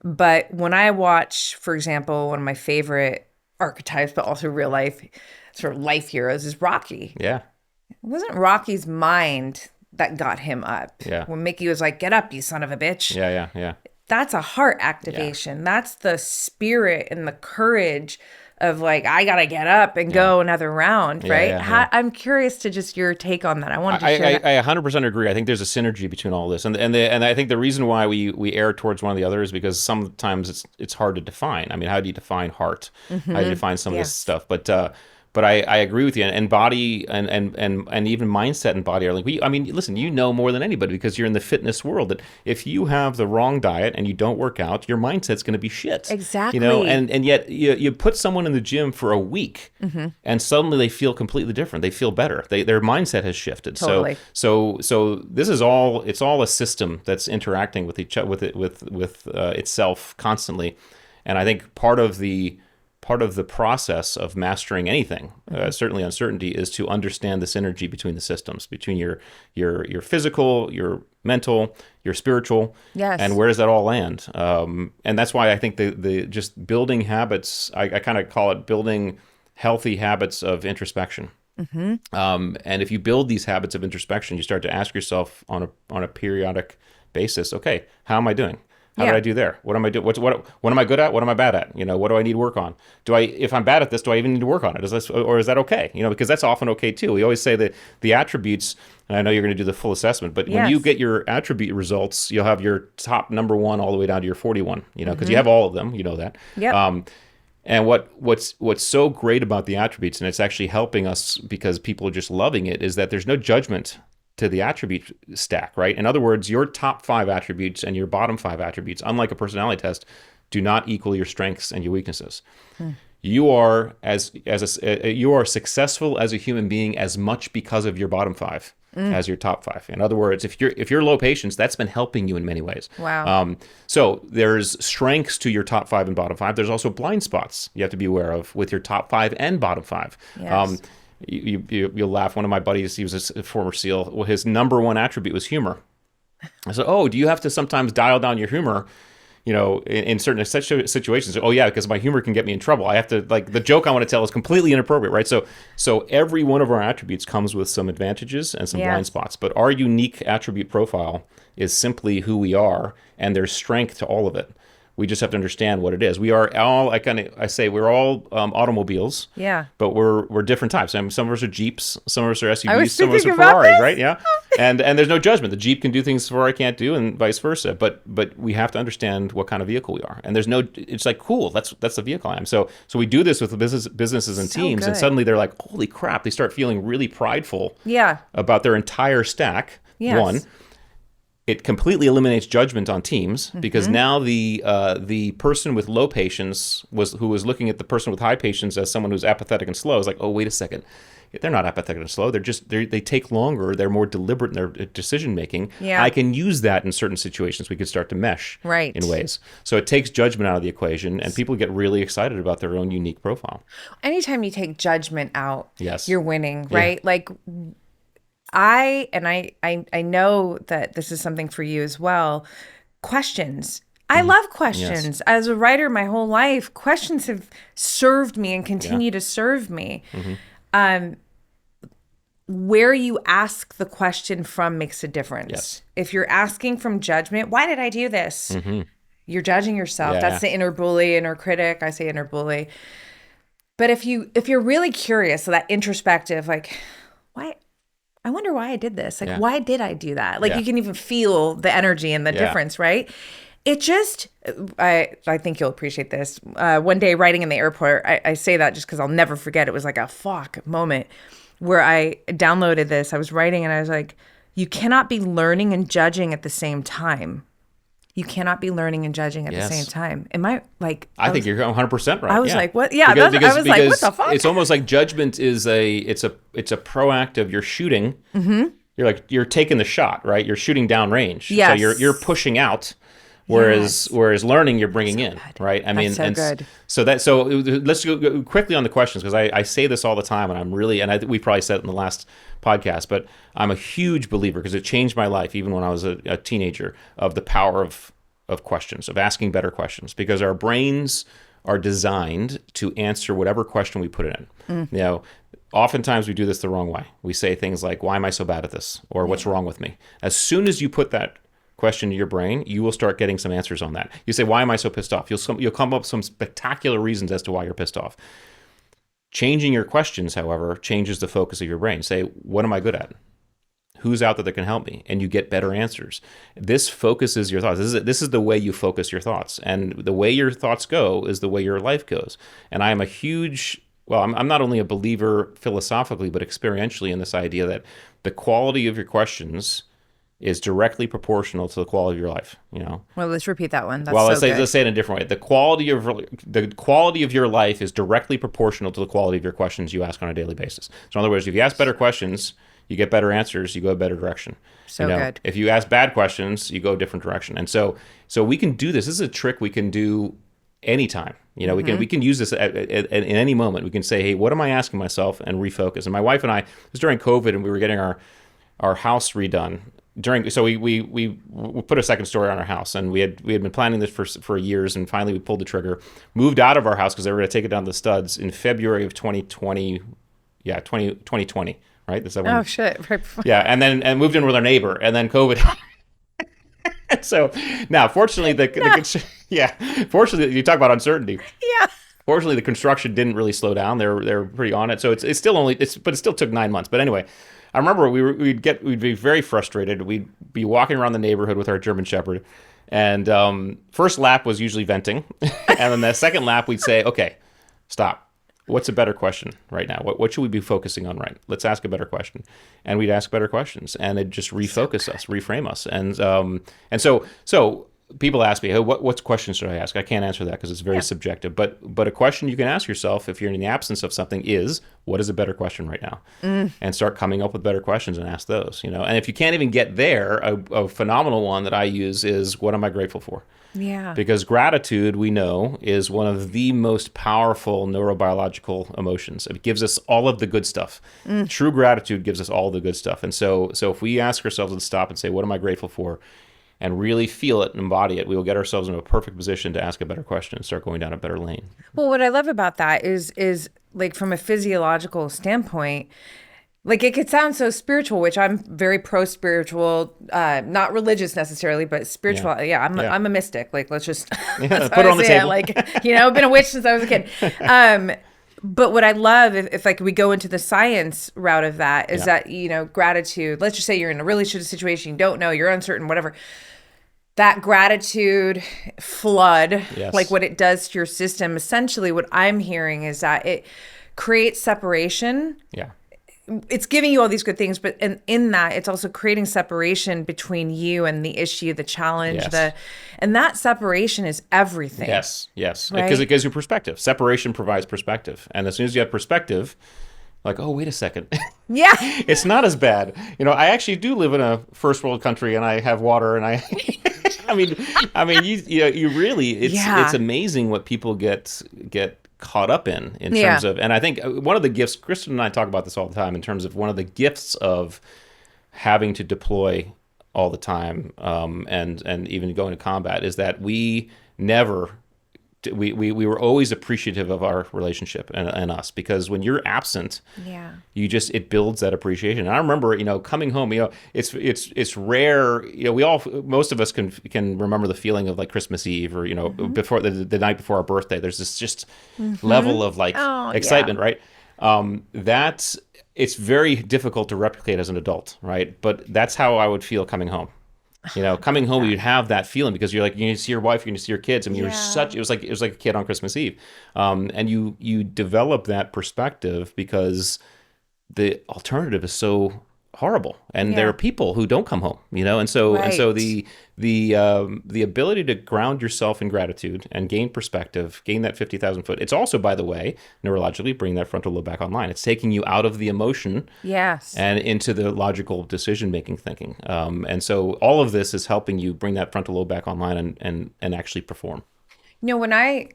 S2: But when I watch, for example, one of my favorite archetypes, but also real life, sort of life heroes, is Rocky.
S1: Yeah.
S2: It wasn't Rocky's mind that got him up.
S1: Yeah.
S2: When Mickey was like, get up, you son of a bitch.
S1: Yeah.
S2: That's a heart activation. That's the spirit and the courage of like, I got to get up and go another round, right? I'm curious to just your take on that. I wanted to share that.
S1: I 100% agree. I think there's a synergy between all this. And I think the reason why we err towards one or the other is because sometimes it's hard to define. I mean, how do you define heart? How do you define some of this stuff? But I agree with you, and body and even mindset and body are like. Listen, you know more than anybody because you're in the fitness world that if you have the wrong diet and you don't work out, your mindset's going to be shit.
S2: Exactly.
S1: And yet you put someone in the gym for a week, and suddenly they feel completely different. They feel better. Their mindset has shifted.
S2: Totally.
S1: So this is all. It's all a system that's interacting with itself constantly, and I think part of the process of mastering anything, certainly uncertainty, is to understand the synergy between the systems, between your physical, your mental, your spiritual, and where does that all land? And that's why I think the just building habits, I kind of call it building healthy habits of introspection. And if you build these habits of introspection, you start to ask yourself on a periodic basis, okay, how am I doing? How did I do there? What am I doing? What am I good at? What am I bad at? What do I need to work on? If I'm bad at this, do I even need to work on it? Is that okay? Because that's often okay too. We always say that the attributes, and I know you're going to do the full assessment, but when you get your attribute results, you'll have your top number 1 all the way down to your 41, because you have all of them, that.
S2: Yep.
S1: And what's so great about the attributes, and it's actually helping us because people are just loving it, is that there's no judgment to the attribute stack, right? In other words, your top 5 attributes and your bottom 5 attributes, unlike a personality test, do not equal your strengths and your weaknesses. You are you are successful as a human being as much because of your bottom 5 as your top 5. In other words, if you're low patience, that's been helping you in many ways.
S2: Wow.
S1: So there's strengths to your top 5 and bottom 5. There's also blind spots you have to be aware of with your top 5 and bottom 5.
S2: Yes.
S1: You'll laugh. One of my buddies, he was a former SEAL. Well, his number 1 attribute was humor. I said, "Oh, do you have to sometimes dial down your humor? In certain situations." "Oh yeah, because my humor can get me in trouble. I have to the joke I want to tell is completely inappropriate, right?" So every one of our attributes comes with some advantages and some blind spots, but our unique attribute profile is simply who we are, and there's strength to all of it. We just have to understand what it is. We are all, I say we're all automobiles.
S2: Yeah.
S1: But we're different types. Some of us are Jeeps, some of us are
S2: I
S1: SUVs,
S2: was
S1: some of us are
S2: thinking about
S1: Ferraris,
S2: this.
S1: right? Yeah. And there's no judgment. The Jeep can do things Ferrari can't do, and vice versa. But we have to understand what kind of vehicle we are. And there's no. It's like, cool. That's the vehicle I am. So we do this with the businesses and teams,
S2: good.
S1: and suddenly they're like, holy crap! They start feeling really prideful.
S2: Yeah.
S1: About their entire stack.
S2: Yes.
S1: One. It completely eliminates judgment on teams because now the person with low patience who was looking at the person with high patience as someone who's apathetic and slow is like, oh, wait a second. They're not apathetic and slow. They take longer. They're more deliberate in their decision making.
S2: Yeah.
S1: I can use that in certain situations. We could start to mesh in ways. So it takes judgment out of the equation, and people get really excited about their own unique profile.
S2: Anytime you take judgment out,
S1: yes.
S2: you're winning, right? Yeah. Like I know that this is something for you as well. Questions. I love questions.
S1: Yes.
S2: As a writer my whole life, questions have served me and continue to serve me. Where you ask the question from makes a difference.
S1: Yes.
S2: If you're asking from judgment, why did I do this? You're judging yourself.
S1: Yeah.
S2: That's the inner bully, inner critic. I say inner bully. But if you're really curious, so that introspective, like, why? I wonder why I did this. Like, why did I do that? Like, you can even feel the energy and the difference, right? It just, I think you'll appreciate this. One day writing in the airport, I say that just because I'll never forget. It was like a fuck moment where I downloaded this. I was writing and I was like, you cannot be learning and judging at the same time. You cannot be learning and judging at the same time. Am I like?
S1: I think you're 100% right.
S2: I was like, what? Yeah,
S1: because
S2: I was like, what the fuck?
S1: It's almost like judgment is it's a proactive. You're shooting. You're taking the shot, right? You're shooting downrange.
S2: Yes.
S1: So you're pushing out. Whereas learning, you're bringing in, right? I mean,
S2: good.
S1: So let's go quickly on the questions, because I say this all the time, and I'm really, and we probably said it in the last podcast, but I'm a huge believer, because it changed my life even when I was a teenager, of the power of questions, of asking better questions, because our brains are designed to answer whatever question we put it in. You know, oftentimes we do this the wrong way. We say things like, "Why am I so bad at this?" or "What's wrong with me?" As soon as you put that question to your brain, you will start getting some answers on that. You say, why am I so pissed off? You'll come up with some spectacular reasons as to why you're pissed off. Changing your questions, however, changes the focus of your brain. Say, what am I good at? Who's out there that can help me? And you get better answers. This focuses your thoughts. This is the way you focus your thoughts. And the way your thoughts go is the way your life goes. And I am a huge, I'm not only a believer philosophically, but experientially in this idea that the quality of your questions is directly proportional to the quality of your life. You know.
S2: Well, let's repeat that one. That's
S1: let's say it in a different way. The quality of your life is directly proportional to the quality of your questions you ask on a daily basis. So in other words, if you ask better questions, you get better answers. You go a better direction.
S2: So good.
S1: If you ask bad questions, you go a different direction. And so we can do this. This is a trick we can do anytime. You know, we can use this in any moment. We can say, hey, what am I asking myself, and refocus. And my wife and I, it was during COVID, and we were getting our house redone. So we put a second story on our house, and we had been planning this for years, and finally we pulled the trigger, moved out of our house because they were going to take it down to the studs in February of 2020. Yeah, 2020, right?
S2: Oh shit! Right before.
S1: Yeah, and moved in with our neighbor, and then COVID. So now, fortunately, fortunately, you talk about uncertainty.
S2: Yeah.
S1: Fortunately, the construction didn't really slow down. They're pretty on it. So it still took 9 months. But anyway, I remember we'd be very frustrated. We'd be walking around the neighborhood with our German Shepherd, and first lap was usually venting, and then the second lap we'd say, "Okay, stop. What's a better question right now? What should we be focusing on right? Let's ask a better question." And we'd ask better questions, and it'd just refocus us, reframe us, and so people ask me, hey, what questions should I ask? I can't answer that because it's very subjective. But a question you can ask yourself if you're in the absence of something is, what is a better question right now? And start coming up with better questions and ask those. You know, and if you can't even get there, a phenomenal one that I use is, what am I grateful for?
S2: Yeah.
S1: Because gratitude, we know, is one of the most powerful neurobiological emotions. It gives us all of the good stuff. True gratitude gives us all the good stuff. And so if we ask ourselves to stop and say, what am I grateful for? And really feel it and embody it, we will get ourselves in a perfect position to ask a better question and start going down a better lane.
S2: Well, what I love about that is like, from a physiological standpoint, like, it could sound so spiritual, which I'm very pro-spiritual, not religious necessarily, but spiritual. Yeah, I'm a mystic. Like, let's just
S1: put it on the table.
S2: Like, I've been a witch since I was a kid. But what I love, if like we go into the science route of that, is that, gratitude, let's just say you're in a really shitty situation, you don't know, you're uncertain, whatever. That gratitude flood, like
S1: Yes.
S2: what it does to your system, essentially what I'm hearing is that it creates separation.
S1: Yeah.
S2: It's giving you all these good things, but in that, it's also creating separation between you and the issue, the challenge,
S1: Yes.
S2: and that separation is everything.
S1: Yes. Yes.
S2: Right?
S1: Because it gives you perspective. Separation provides perspective. And as soon as you have perspective, like, oh, wait a second.
S2: Yeah.
S1: It's not as bad. I actually do live in a first world country and I have water and I you really it's amazing what people get caught up in terms of, and I think one of the gifts, Kristen and I talk about this all the time, in terms of one of the gifts of having to deploy all the time, and even going to combat, is that we never we were always appreciative of our relationship and us, because when you're absent, it builds that appreciation. And I remember, coming home, it's rare, most of us can remember the feeling of like Christmas Eve, or, before the night before our birthday, there's this just level of like excitement, right? That's, it's very difficult to replicate as an adult, right? But that's how I would feel coming home. Coming home, you'd have that feeling, because you're like, you see your wife, you see your kids. I mean, it was like a kid on Christmas Eve. And you develop that perspective because the alternative is so horrible, and there are people who don't come home, and so the ability to ground yourself in gratitude and gain perspective, gain that 50,000 foot. It's also, by the way, neurologically bring that frontal lobe back online. It's taking you out of the emotion, and into the logical decision making thinking. And so all of this is helping you bring that frontal lobe back online and actually perform.
S2: When I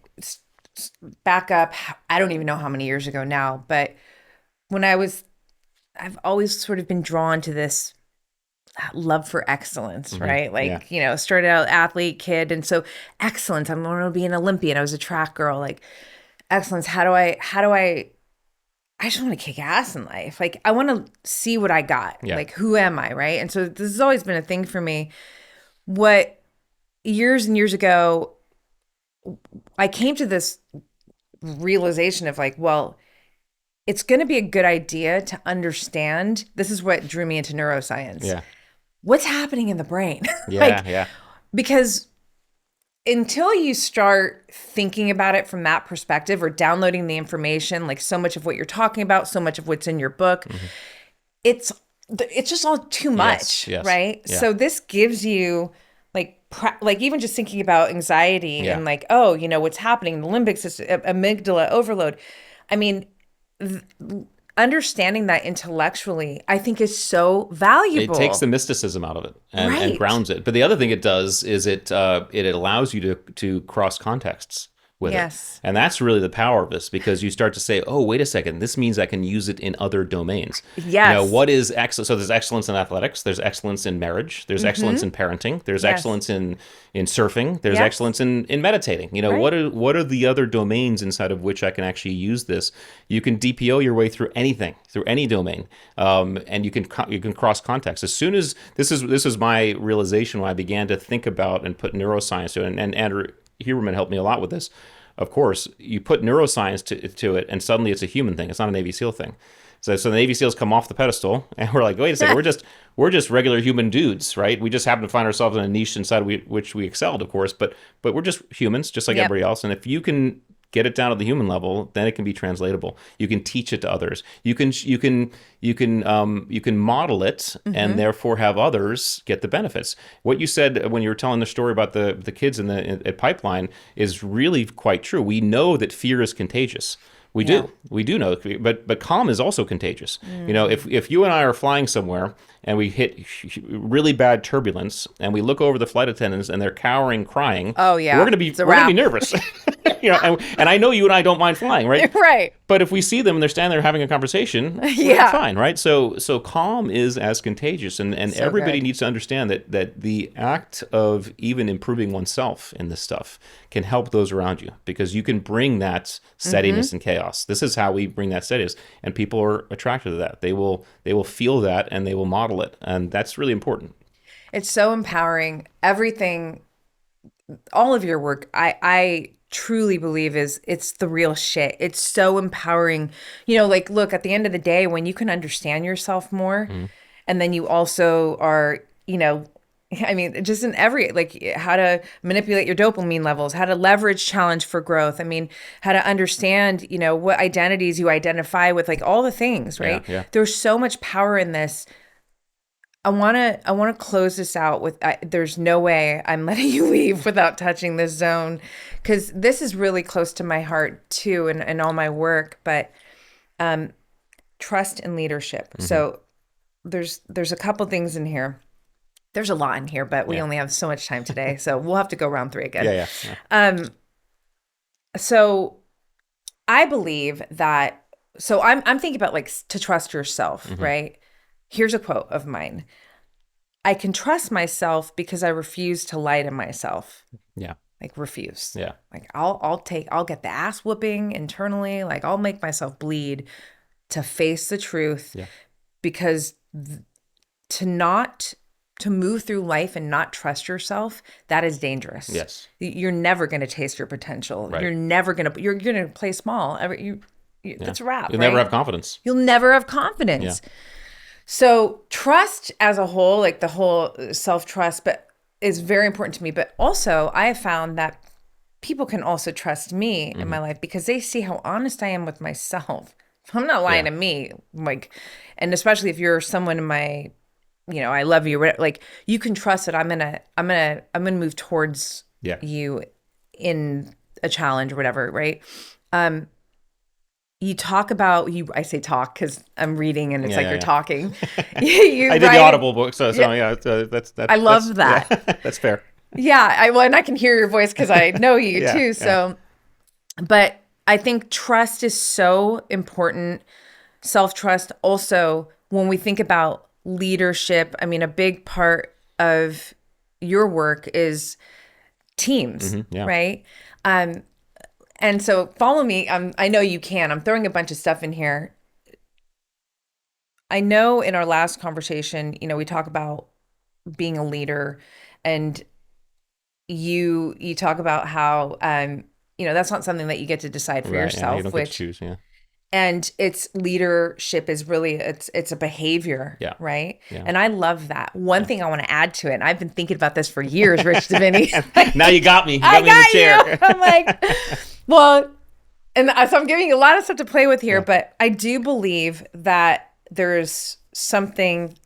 S2: back up, I don't even know how many years ago now, but when I've always sort of been drawn to this love for excellence, right? Like, started out athlete, kid. And so excellence, I'm going to be an Olympian. I was a track girl, like excellence. How do I just want to kick ass in life. Like, I want to see what I got. Like, who am I? Right. And so this has always been a thing for me. What years and years ago, I came to this realization of like, well, it's going to be a good idea to understand. This is what drew me into neuroscience.
S1: Yeah.
S2: What's happening in the brain?
S1: Yeah.
S2: Because until you start thinking about it from that perspective, or downloading the information, like so much of what you're talking about, so much of what's in your book, it's just all too much, right? Yeah. So this gives you like even just thinking about anxiety and like, oh, what's happening, the limbic system, amygdala overload. I mean, understanding that intellectually, I think, is so valuable.
S1: It takes the mysticism out of it and grounds it. But the other thing it does is it allows you to cross contexts with it. And that's really the power of this, because you start to say, oh, wait a second, this means I can use it in other domains. What is excellence? So there's excellence in athletics, there's excellence in marriage, there's excellence in parenting, there's excellence in surfing, there's excellence in meditating. What are the other domains inside of which I can actually use this? You can DPO your way through anything, through any domain, and you can cross context. As soon as this is my realization when I began to think about and put neuroscience to it, and Andrew Huberman helped me a lot with this. Of course, you put neuroscience to it, and suddenly it's a human thing. It's not a Navy SEAL thing. So the Navy SEALs come off the pedestal, and we're like, wait a second, we're just regular human dudes, right? We just happen to find ourselves in a niche inside which we excelled, of course, but we're just humans, just like everybody else. And if you can get it down to the human level, then it can be translatable. You can teach it to others. You can model it, and therefore have others get the benefits. What you said when you were telling the story about the kids at Pipeline is really quite true. We know that fear is contagious. We do know, but calm is also contagious. If you and I are flying somewhere and we hit really bad turbulence, and we look over the flight attendants and they're cowering, crying, we're gonna be nervous. And I know you and I don't mind flying, right?
S2: Right.
S1: But if we see them and they're standing there having a conversation, we're fine, right? So calm is as contagious, and so everybody needs to understand that the act of even improving oneself in this stuff can help those around you, because you can bring that steadiness and chaos. This is how we bring that steadiness, and people are attracted to that. They will feel that, and they will model it, and that's really important.
S2: It's so empowering. Everything all of your work, I truly believe it's the real shit. It's so empowering. Like, look, at the end of the day, when you can understand yourself more, and then you also are, I mean, just in every, like, how to manipulate your dopamine levels, how to leverage challenge for growth. I mean, how to understand, what identities you identify with, like all the things, right?
S1: Yeah.
S2: There's so much power in this. I want to close this out with, there's no way I'm letting you leave without touching this zone, because this is really close to my heart too, and all my work, but trust and leadership. So there's a couple things in here. There's a lot in here, but we only have so much time today. So we'll have to go round 3 again.
S1: Yeah.
S2: So I believe that, so I'm thinking about, like, to trust yourself, right? Here's a quote of mine. I can trust myself because I refuse to lie to myself.
S1: Yeah.
S2: Like, refuse.
S1: Yeah.
S2: Like, I'll get the ass whooping internally. Like, I'll make myself bleed to face the truth, because to move through life and not trust yourself, that is dangerous.
S1: Yes.
S2: You're never going to taste your potential.
S1: Right.
S2: You're going to play small. That's a wrap.
S1: You'll
S2: right?
S1: never have confidence.
S2: You'll never have confidence.
S1: Yeah.
S2: So trust as a whole, like the whole self-trust, but is very important to me. But also, I have found that people can also trust me in my life because they see how honest I am with myself. I'm not lying to me, like, and especially if you're someone in my, I love you, like, you can trust that I'm gonna move towards you in a challenge or whatever, right? You talk about I say talk because I'm reading and it's you're talking.
S1: I did the Audible book, so that's
S2: I love that.
S1: Yeah, that's fair.
S2: Yeah, and I can hear your voice because I know you too. So, but I think trust is so important. Self-trust also, when we think about leadership, I mean, a big part of your work is teams, right? And so follow me. I know you can. I'm throwing a bunch of stuff in here. I know in our last conversation, we talk about being a leader, and you talk about how that's not something that you get to decide for yourself.
S1: You don't get to choose. Yeah.
S2: And it's leadership is really it's a behavior, right? Yeah. And I love that. One thing I want to add to it, and I've been thinking about this for years, Rich Diviney.
S1: Now you got me. You got me in the chair.
S2: You. I'm like, well, and so I'm giving you a lot of stuff to play with here, but I do believe that there's something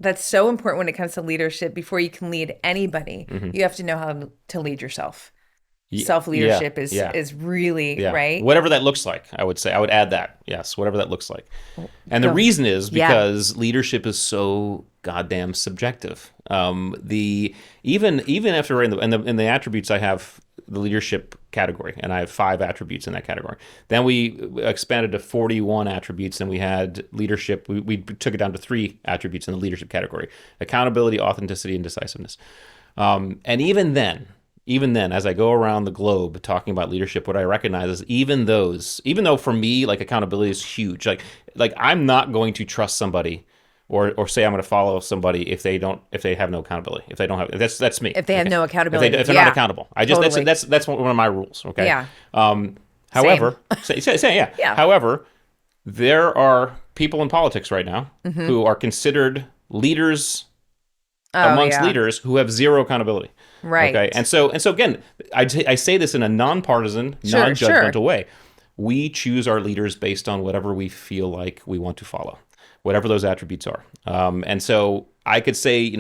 S2: that's so important when it comes to leadership. Before you can lead anybody, you have to know how to lead yourself. Self-leadership is really, right?
S1: Whatever that looks like, I would say. I would add that. Yes, whatever that looks like. And the reason is because leadership is so goddamn subjective. Even after in the attributes, I have the leadership category, and I have 5 attributes in that category. Then we expanded to 41 attributes, and we had leadership. We took it down to 3 attributes in the leadership category: accountability, authenticity, and decisiveness. And even then, as I go around the globe talking about leadership, what I recognize is even though for me, like, accountability is huge. Like I'm not going to trust somebody or say I'm going to follow somebody if they have no accountability. If they don't have, that's me.
S2: If they have no accountability.
S1: If they're not accountable. That's one of my rules. Okay.
S2: Yeah.
S1: However, However, there are people in politics right now who are considered leaders amongst leaders who have zero accountability.
S2: Right.
S1: Okay. And so again, I say this in a nonpartisan, non-judgmental way. We choose our leaders based on whatever we feel like we want to follow, whatever those attributes are. And so I could say,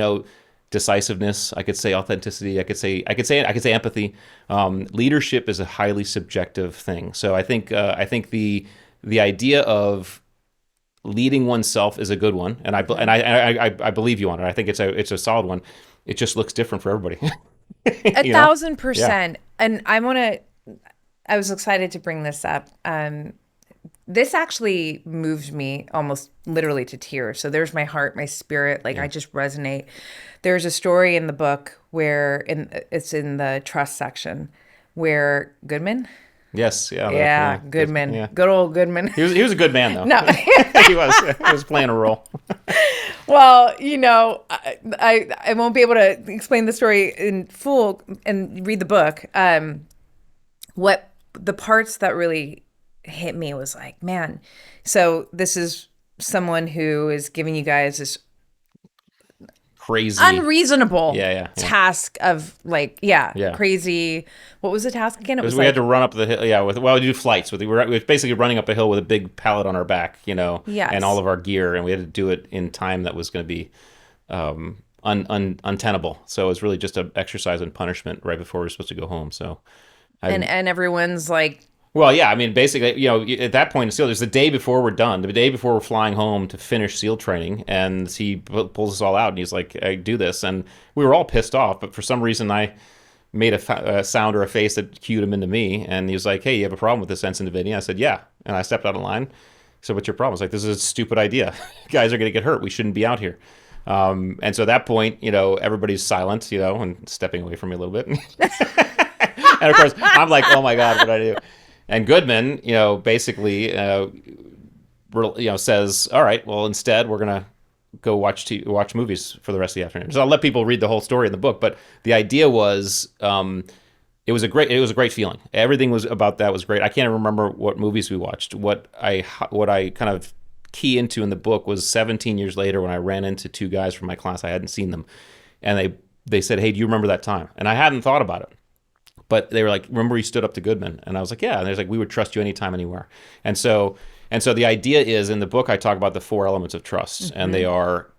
S1: decisiveness. I could say authenticity. I could say empathy. Leadership is a highly subjective thing. So I think the idea of leading oneself is a good one, and I believe you on it. I think it's a solid one. It just looks different for everybody.
S2: 1,000%. Yeah. And I was excited to bring this up. This actually moved me almost literally to tears. So there's my heart, my spirit. I just resonate. There's a story in the book where it's in the trust section where Goodman,
S1: Yes, yeah,
S2: Yeah, Goodman.
S1: yeah.
S2: Good old Goodman.
S1: He was a good man though.
S2: No.
S1: He was playing a role.
S2: Well, I won't be able to explain the story in full and read the book. What the parts that really hit me was like, man, so this is someone who is giving you guys this
S1: Crazy,
S2: unreasonable
S1: yeah.
S2: task of like,
S1: Yeah.
S2: crazy. What was the task again? It was
S1: We
S2: like,
S1: had to run up the hill. Yeah, we do flights. We were basically running up a hill with a big pallet on our back,
S2: Yes.
S1: and all of our gear, and we had to do it in time that was going to be untenable. So it was really just an exercise in punishment right before we were supposed to go home. So,
S2: and everyone's like,
S1: well, yeah, I mean, basically, at that point in SEAL, there's the day before we're done, the day before we're flying home to finish SEAL training, and he pulls us all out, and he's like, "I do this," and we were all pissed off, but for some reason, I made a sound or a face that cued him into me, and he was like, "Hey, you have a problem with this, Ensign Diviney?" I said, "Yeah," and I stepped out of line. He said, "What's your problem?" I was like, "This is a stupid idea. Guys are going to get hurt. We shouldn't be out here." And so at that point, everybody's silent, and stepping away from me a little bit. And of course, I'm like, "Oh my God, what did I do?" And Goodman, basically, says, "All right, well, instead, we're gonna go watch movies for the rest of the afternoon." So I'll let people read the whole story in the book, but the idea was, it was a great feeling. Everything was about that was great. I can't remember what movies we watched. What I kind of key into in the book was 17 years later when I ran into two guys from my class. I hadn't seen them, and they said, "Hey, do you remember that time?" And I hadn't thought about it. But they were like, "Remember you stood up to Goodman?" And I was like, "Yeah." And they're like, "We would trust you anytime, anywhere." And so the idea is, in the book, I talk about the 4 elements of trust, and they are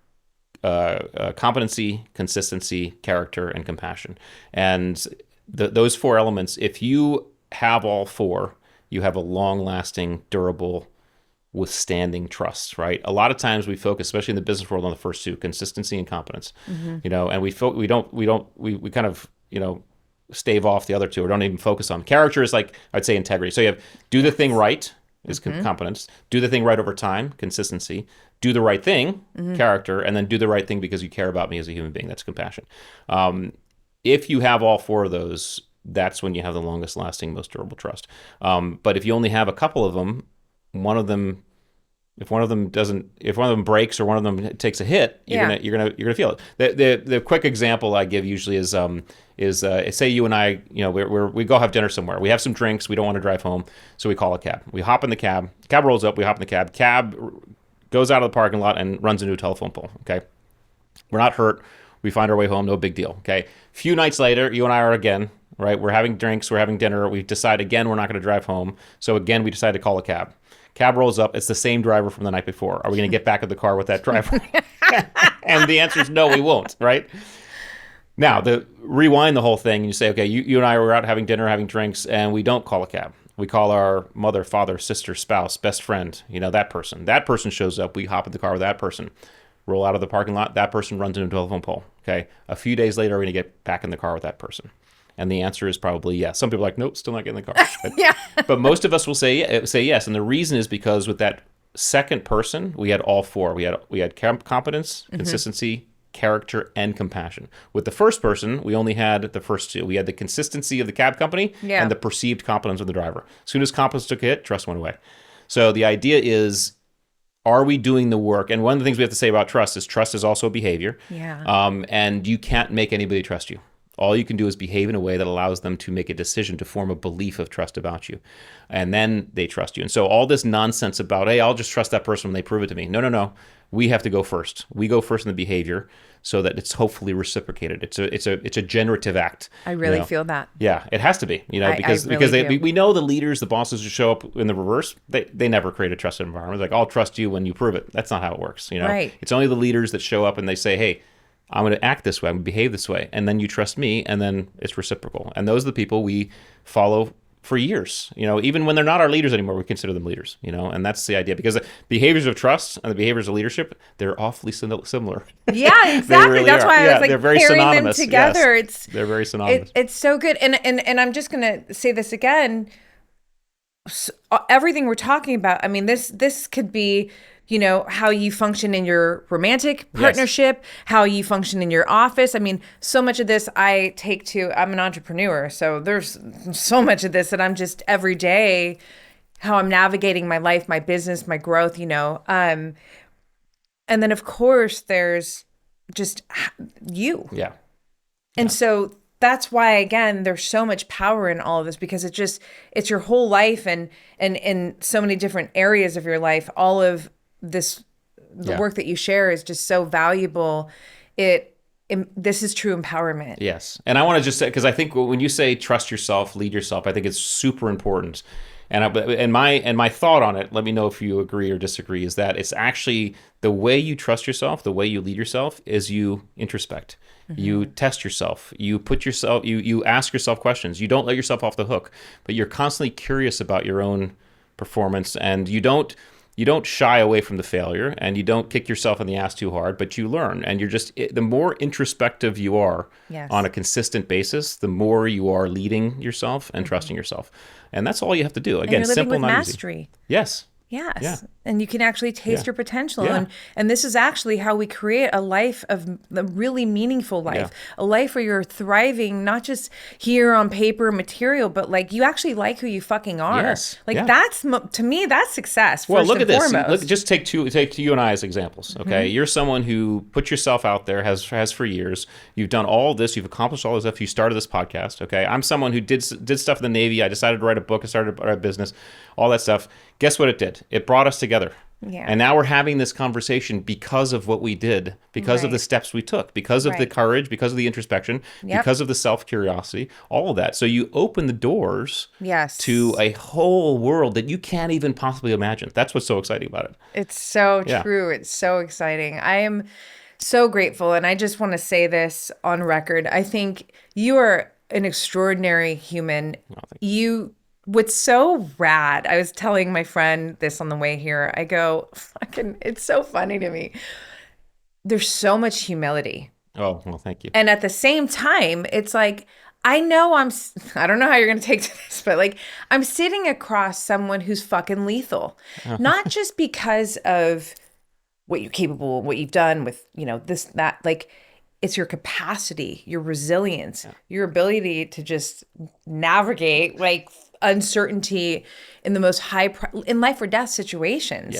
S1: competency, consistency, character, and compassion. And those 4 elements, if you have all 4, you have a long-lasting, durable, withstanding trust, right? A lot of times we focus, especially in the business world, on the first 2, consistency and competence. And we kind of stave off the other 2 or don't even focus on. Character is like, I'd say, integrity. So you have do the thing right is competence, do the thing right over time, consistency, do the right thing, character, and then do the right thing because you care about me as a human being, that's compassion. If you have all 4 of those, that's when you have the longest lasting, most durable trust. But if you only have a couple of them, if one of them breaks or one of them takes a hit, you're gonna feel it. The quick example I give usually is say you and I, we go have dinner somewhere. We have some drinks. We don't want to drive home, so we call a cab. We hop in the cab. Cab rolls up. We hop in the cab. Cab goes out of the parking lot and runs into a telephone pole. Okay, we're not hurt. We find our way home. No big deal. Okay, a few nights later, you and I are again. Right, we're having drinks. We're having dinner. We decide again we're not going to drive home. So again, we decide to call a cab. Cab rolls up. It's the same driver from the night before. Are we going to get back in the car with that driver? And the answer is no, we won't, right? Now, rewind the whole thing, and you say, okay, you and I were out having dinner, having drinks, and we don't call a cab. We call our mother, father, sister, spouse, best friend, that person. That person shows up. We hop in the car with that person. Roll out of the parking lot. That person runs into a telephone pole. Okay. A few days later, we're going to get back in the car with that person. And the answer is probably yes. Some people are like, nope, still not getting in the car.
S2: Yeah.
S1: But most of us will say yes. And the reason is because with that second person, we had all 4. We had competence, consistency, character, and compassion. With the first person, we only had the first 2. We had the consistency of the cab company and the perceived competence of the driver. As soon as competence took a hit, trust went away. So the idea is, are we doing the work? And one of the things we have to say about trust is also a behavior.
S2: Yeah.
S1: And you can't make anybody trust you. All you can do is behave in a way that allows them to make a decision to form a belief of trust about you. And then they trust you. And so all this nonsense about, hey, I'll just trust that person when they prove it to me. No. We have to go first. We go first in the behavior so that it's hopefully reciprocated. It's a generative act.
S2: I really feel that.
S1: Yeah, it has to be, because we know the leaders, the bosses who show up in the reverse, they never create a trusted environment. It's like, I'll trust you when you prove it. That's not how it works.
S2: Right.
S1: It's only the leaders that show up and they say, hey, I'm going to act this way, I'm going to behave this way, and then you trust me, and then it's reciprocal. And those are the people we follow for years. Even when they're not our leaders anymore, we consider them leaders. And that's the idea, because the behaviors of trust and the behaviors of leadership, they're awfully similar.
S2: Yeah, exactly.
S1: Really
S2: that's why I was like
S1: they're very
S2: pairing
S1: synonymous.
S2: them together.
S1: Yes, they're very synonymous.
S2: It's so good, and I'm just going to say this again. Everything we're talking about, I mean, this could be how you function in your romantic partnership, how you function in your office. I mean, so much of this I'm an entrepreneur. So there's so much of this that I'm just every day, how I'm navigating my life, my business, my growth, And then, of course, there's just you.
S1: Yeah.
S2: And so that's why, again, there's so much power in all of this, because it's your whole life and in so many different areas of your life. All of this, the work that you share is just so valuable. This is true empowerment.
S1: Yes. And I want to just say, because I think when you say trust yourself, lead yourself, I think it's super important. And my thought on it, let me know if you agree or disagree, is that it's actually the way you trust yourself, the way you lead yourself, is you introspect. Mm-hmm. You test yourself. You you ask yourself questions. You don't let yourself off the hook, but you're constantly curious about your own performance, and you don't shy away from the failure, and you don't kick yourself in the ass too hard, but you learn. And the more introspective you are on a consistent basis, the more you are leading yourself and trusting yourself. And that's all you have to do. Again,
S2: and you're living
S1: simple,
S2: with
S1: not
S2: mastery.
S1: Easy. Yes.
S2: Yes.
S1: Yeah.
S2: And you can actually taste your potential.
S1: Yeah.
S2: And this is actually how we create a life of a really meaningful life, a life where you're thriving, not just here on paper material, but like you actually like who you fucking are.
S1: Yes.
S2: Like that's, to me, that's success.
S1: Well, look at this.
S2: Foremost.
S1: Just take you and I as examples. Okay. Mm-hmm. You're someone who put yourself out there, has for years. You've done all this. You've accomplished all this stuff. You started this podcast. Okay. I'm someone who did stuff in the Navy. I decided to write a book. I started a business, all that stuff. Guess what it did? It brought us together. Yeah. And now we're having this conversation because of what we did, because of the steps we took, because of the courage, because of the introspection, because of the self-curiosity, all of that. So you open the doors to a whole world that you can't even possibly imagine. That's what's so exciting about it.
S2: It's so true. It's so exciting. I am so grateful. And I just want to say this on record. I think you are an extraordinary human. What's so rad, I was telling my friend this on the way here, I go, it's so funny to me. There's so much humility.
S1: Oh, well, thank you.
S2: And at the same time, it's like, I don't know how you're going to take to this, but like, I'm sitting across someone who's fucking lethal. Not just because of what you're capable, what you've done with, this, that, like, it's your capacity, your resilience, your ability to just navigate, like, uncertainty in the most in life or death situations,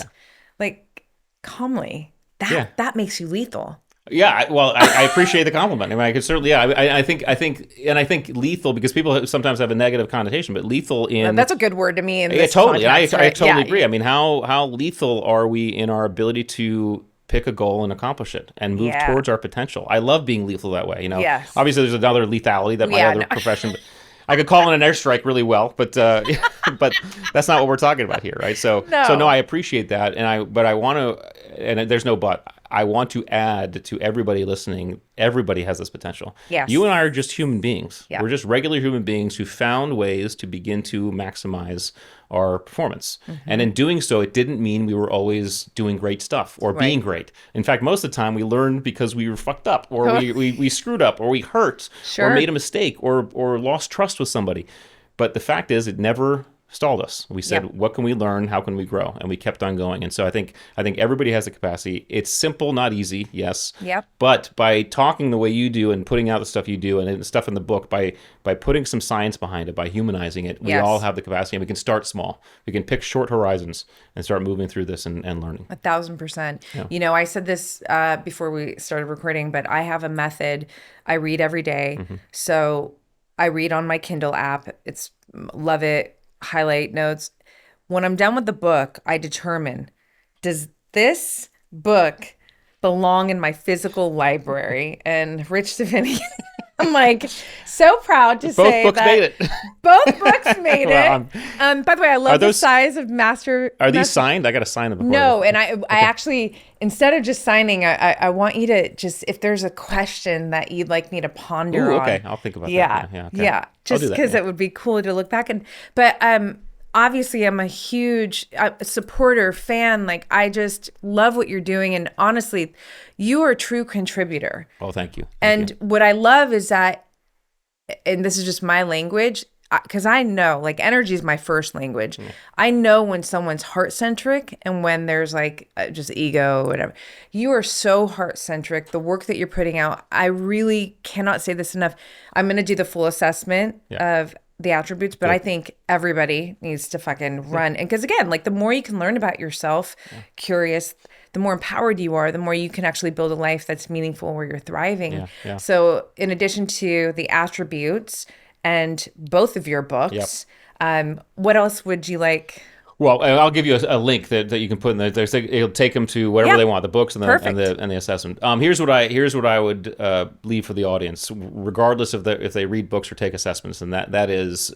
S2: like calmly. That makes you lethal.
S1: Yeah, well, I appreciate the compliment. I mean, I could certainly, I think lethal, because people sometimes have a negative connotation, but lethal
S2: that's a good word to me. In this
S1: totally,
S2: context,
S1: I totally agree. I mean, how lethal are we in our ability to pick a goal and accomplish it and move towards our potential? I love being lethal that way. Obviously, there's another lethality that my other profession. But I could call in an airstrike really well, but that's not what we're talking about here, right? So I appreciate that, but I want to, and there's no but. I want to add to everybody listening, everybody has this potential.
S2: Yes.
S1: You and I are just human beings. Yeah. We're just regular human beings who found ways to begin to maximize our performance. Mm-hmm. And in doing so, it didn't mean we were always doing great stuff or being great. In fact, most of the time we learned because we were fucked up, or we screwed up, or we hurt, or made a mistake, or lost trust with somebody. But the fact is, it never stalled us. We said, what can we learn? How can we grow? And we kept on going. And so I think everybody has the capacity. It's simple, not easy, yes.
S2: Yep.
S1: But by talking the way you do and putting out the stuff you do and the stuff in the book, by putting some science behind it, by humanizing it, we all have the capacity, and we can start small. We can pick short horizons and start moving through this and learning.
S2: 1,000%. Yeah. I said this before we started recording, but I have a method. I read every day. Mm-hmm. So I read on my Kindle app. Love it. Highlight notes. When I'm done with the book, I determine, does this book belong in my physical library? And Rich Diviney, I'm like so proud to say
S1: both books
S2: that
S1: made it.
S2: Both books made it. By the way, I love the size of Master.
S1: Are these signed? I got to sign them before.
S2: No, and I actually, instead of just signing, I want you to just, if there's a question that you'd like me to ponder on.
S1: Okay, I'll think about that.
S2: Yeah. Just because it would be cool to look back but obviously I'm a huge supporter, fan. Like, I just love what you're doing. And honestly, you are a true contributor.
S1: Oh, thank you.
S2: What I love is that, and this is just my language, because I know, like, energy is my first language. I know when someone's heart-centric and when there's, like, just ego or whatever. You are so heart-centric. The work that you're putting out, I really cannot say this enough. I'm going to do the full assessment of the attributes, but I think everybody needs to fucking run. And because, again, like, the more you can learn about yourself, curious, the more empowered you are, the more you can actually build a life that's meaningful where you're thriving. So in addition to the attributes and both of your books, what else would you like?
S1: Well, I'll give you a link that you can put in there. It'll take them to whatever they want, the books and the assessment. Here's what I would leave for the audience, regardless of if they read books or take assessments, and that is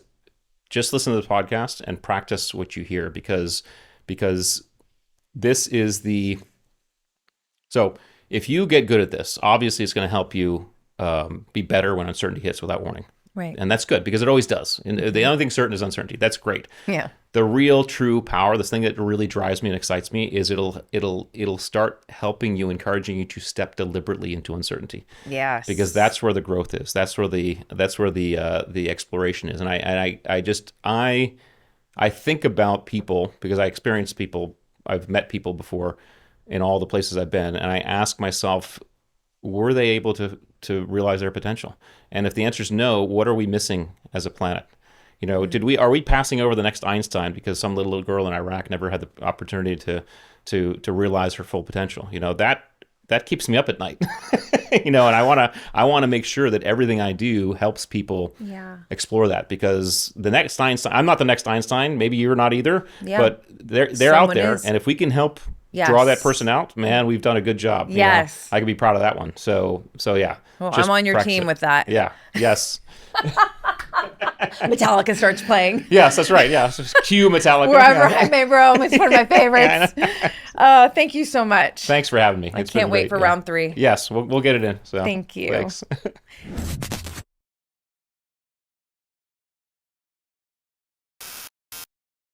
S1: just listen to the podcast and practice what you hear, because this is so if you get good at this, obviously it's going to help you be better when uncertainty hits without warning.
S2: Right.
S1: And that's good, because it always does. And the only thing certain is uncertainty. That's great.
S2: Yeah.
S1: The real true power, this thing that really drives me and excites me, is it'll start helping you, encouraging you to step deliberately into uncertainty.
S2: Yes.
S1: Because that's where the growth is. That's where the exploration is. And I think about people, because I experience people, I've met people before in all the places I've been, and I ask myself, were they able to realize their potential? And if the answer is no, what are we missing as a planet? You know, are we passing over the next Einstein because some little girl in Iraq never had the opportunity to realize her full potential? You know, that keeps me up at night. You know, and I want to make sure that everything I do helps people explore that, because the next Einstein, I'm not the next Einstein, maybe you're not either, but they're out there, and if we can help draw that person out, man, we've done a good job.
S2: Yes.
S1: You know? I can be proud of that one. So yeah.
S2: Well, I'm on your team with that.
S1: Yeah. Yes.
S2: Metallica starts playing.
S1: Yes, that's right. Yeah. So cue Metallica.
S2: Wherever I may roam. It's one of my favorites. Thank you so much.
S1: Thanks for having me.
S2: I can't wait for round 3.
S1: Yes, we'll get it in. So
S2: thank you.
S1: Thanks.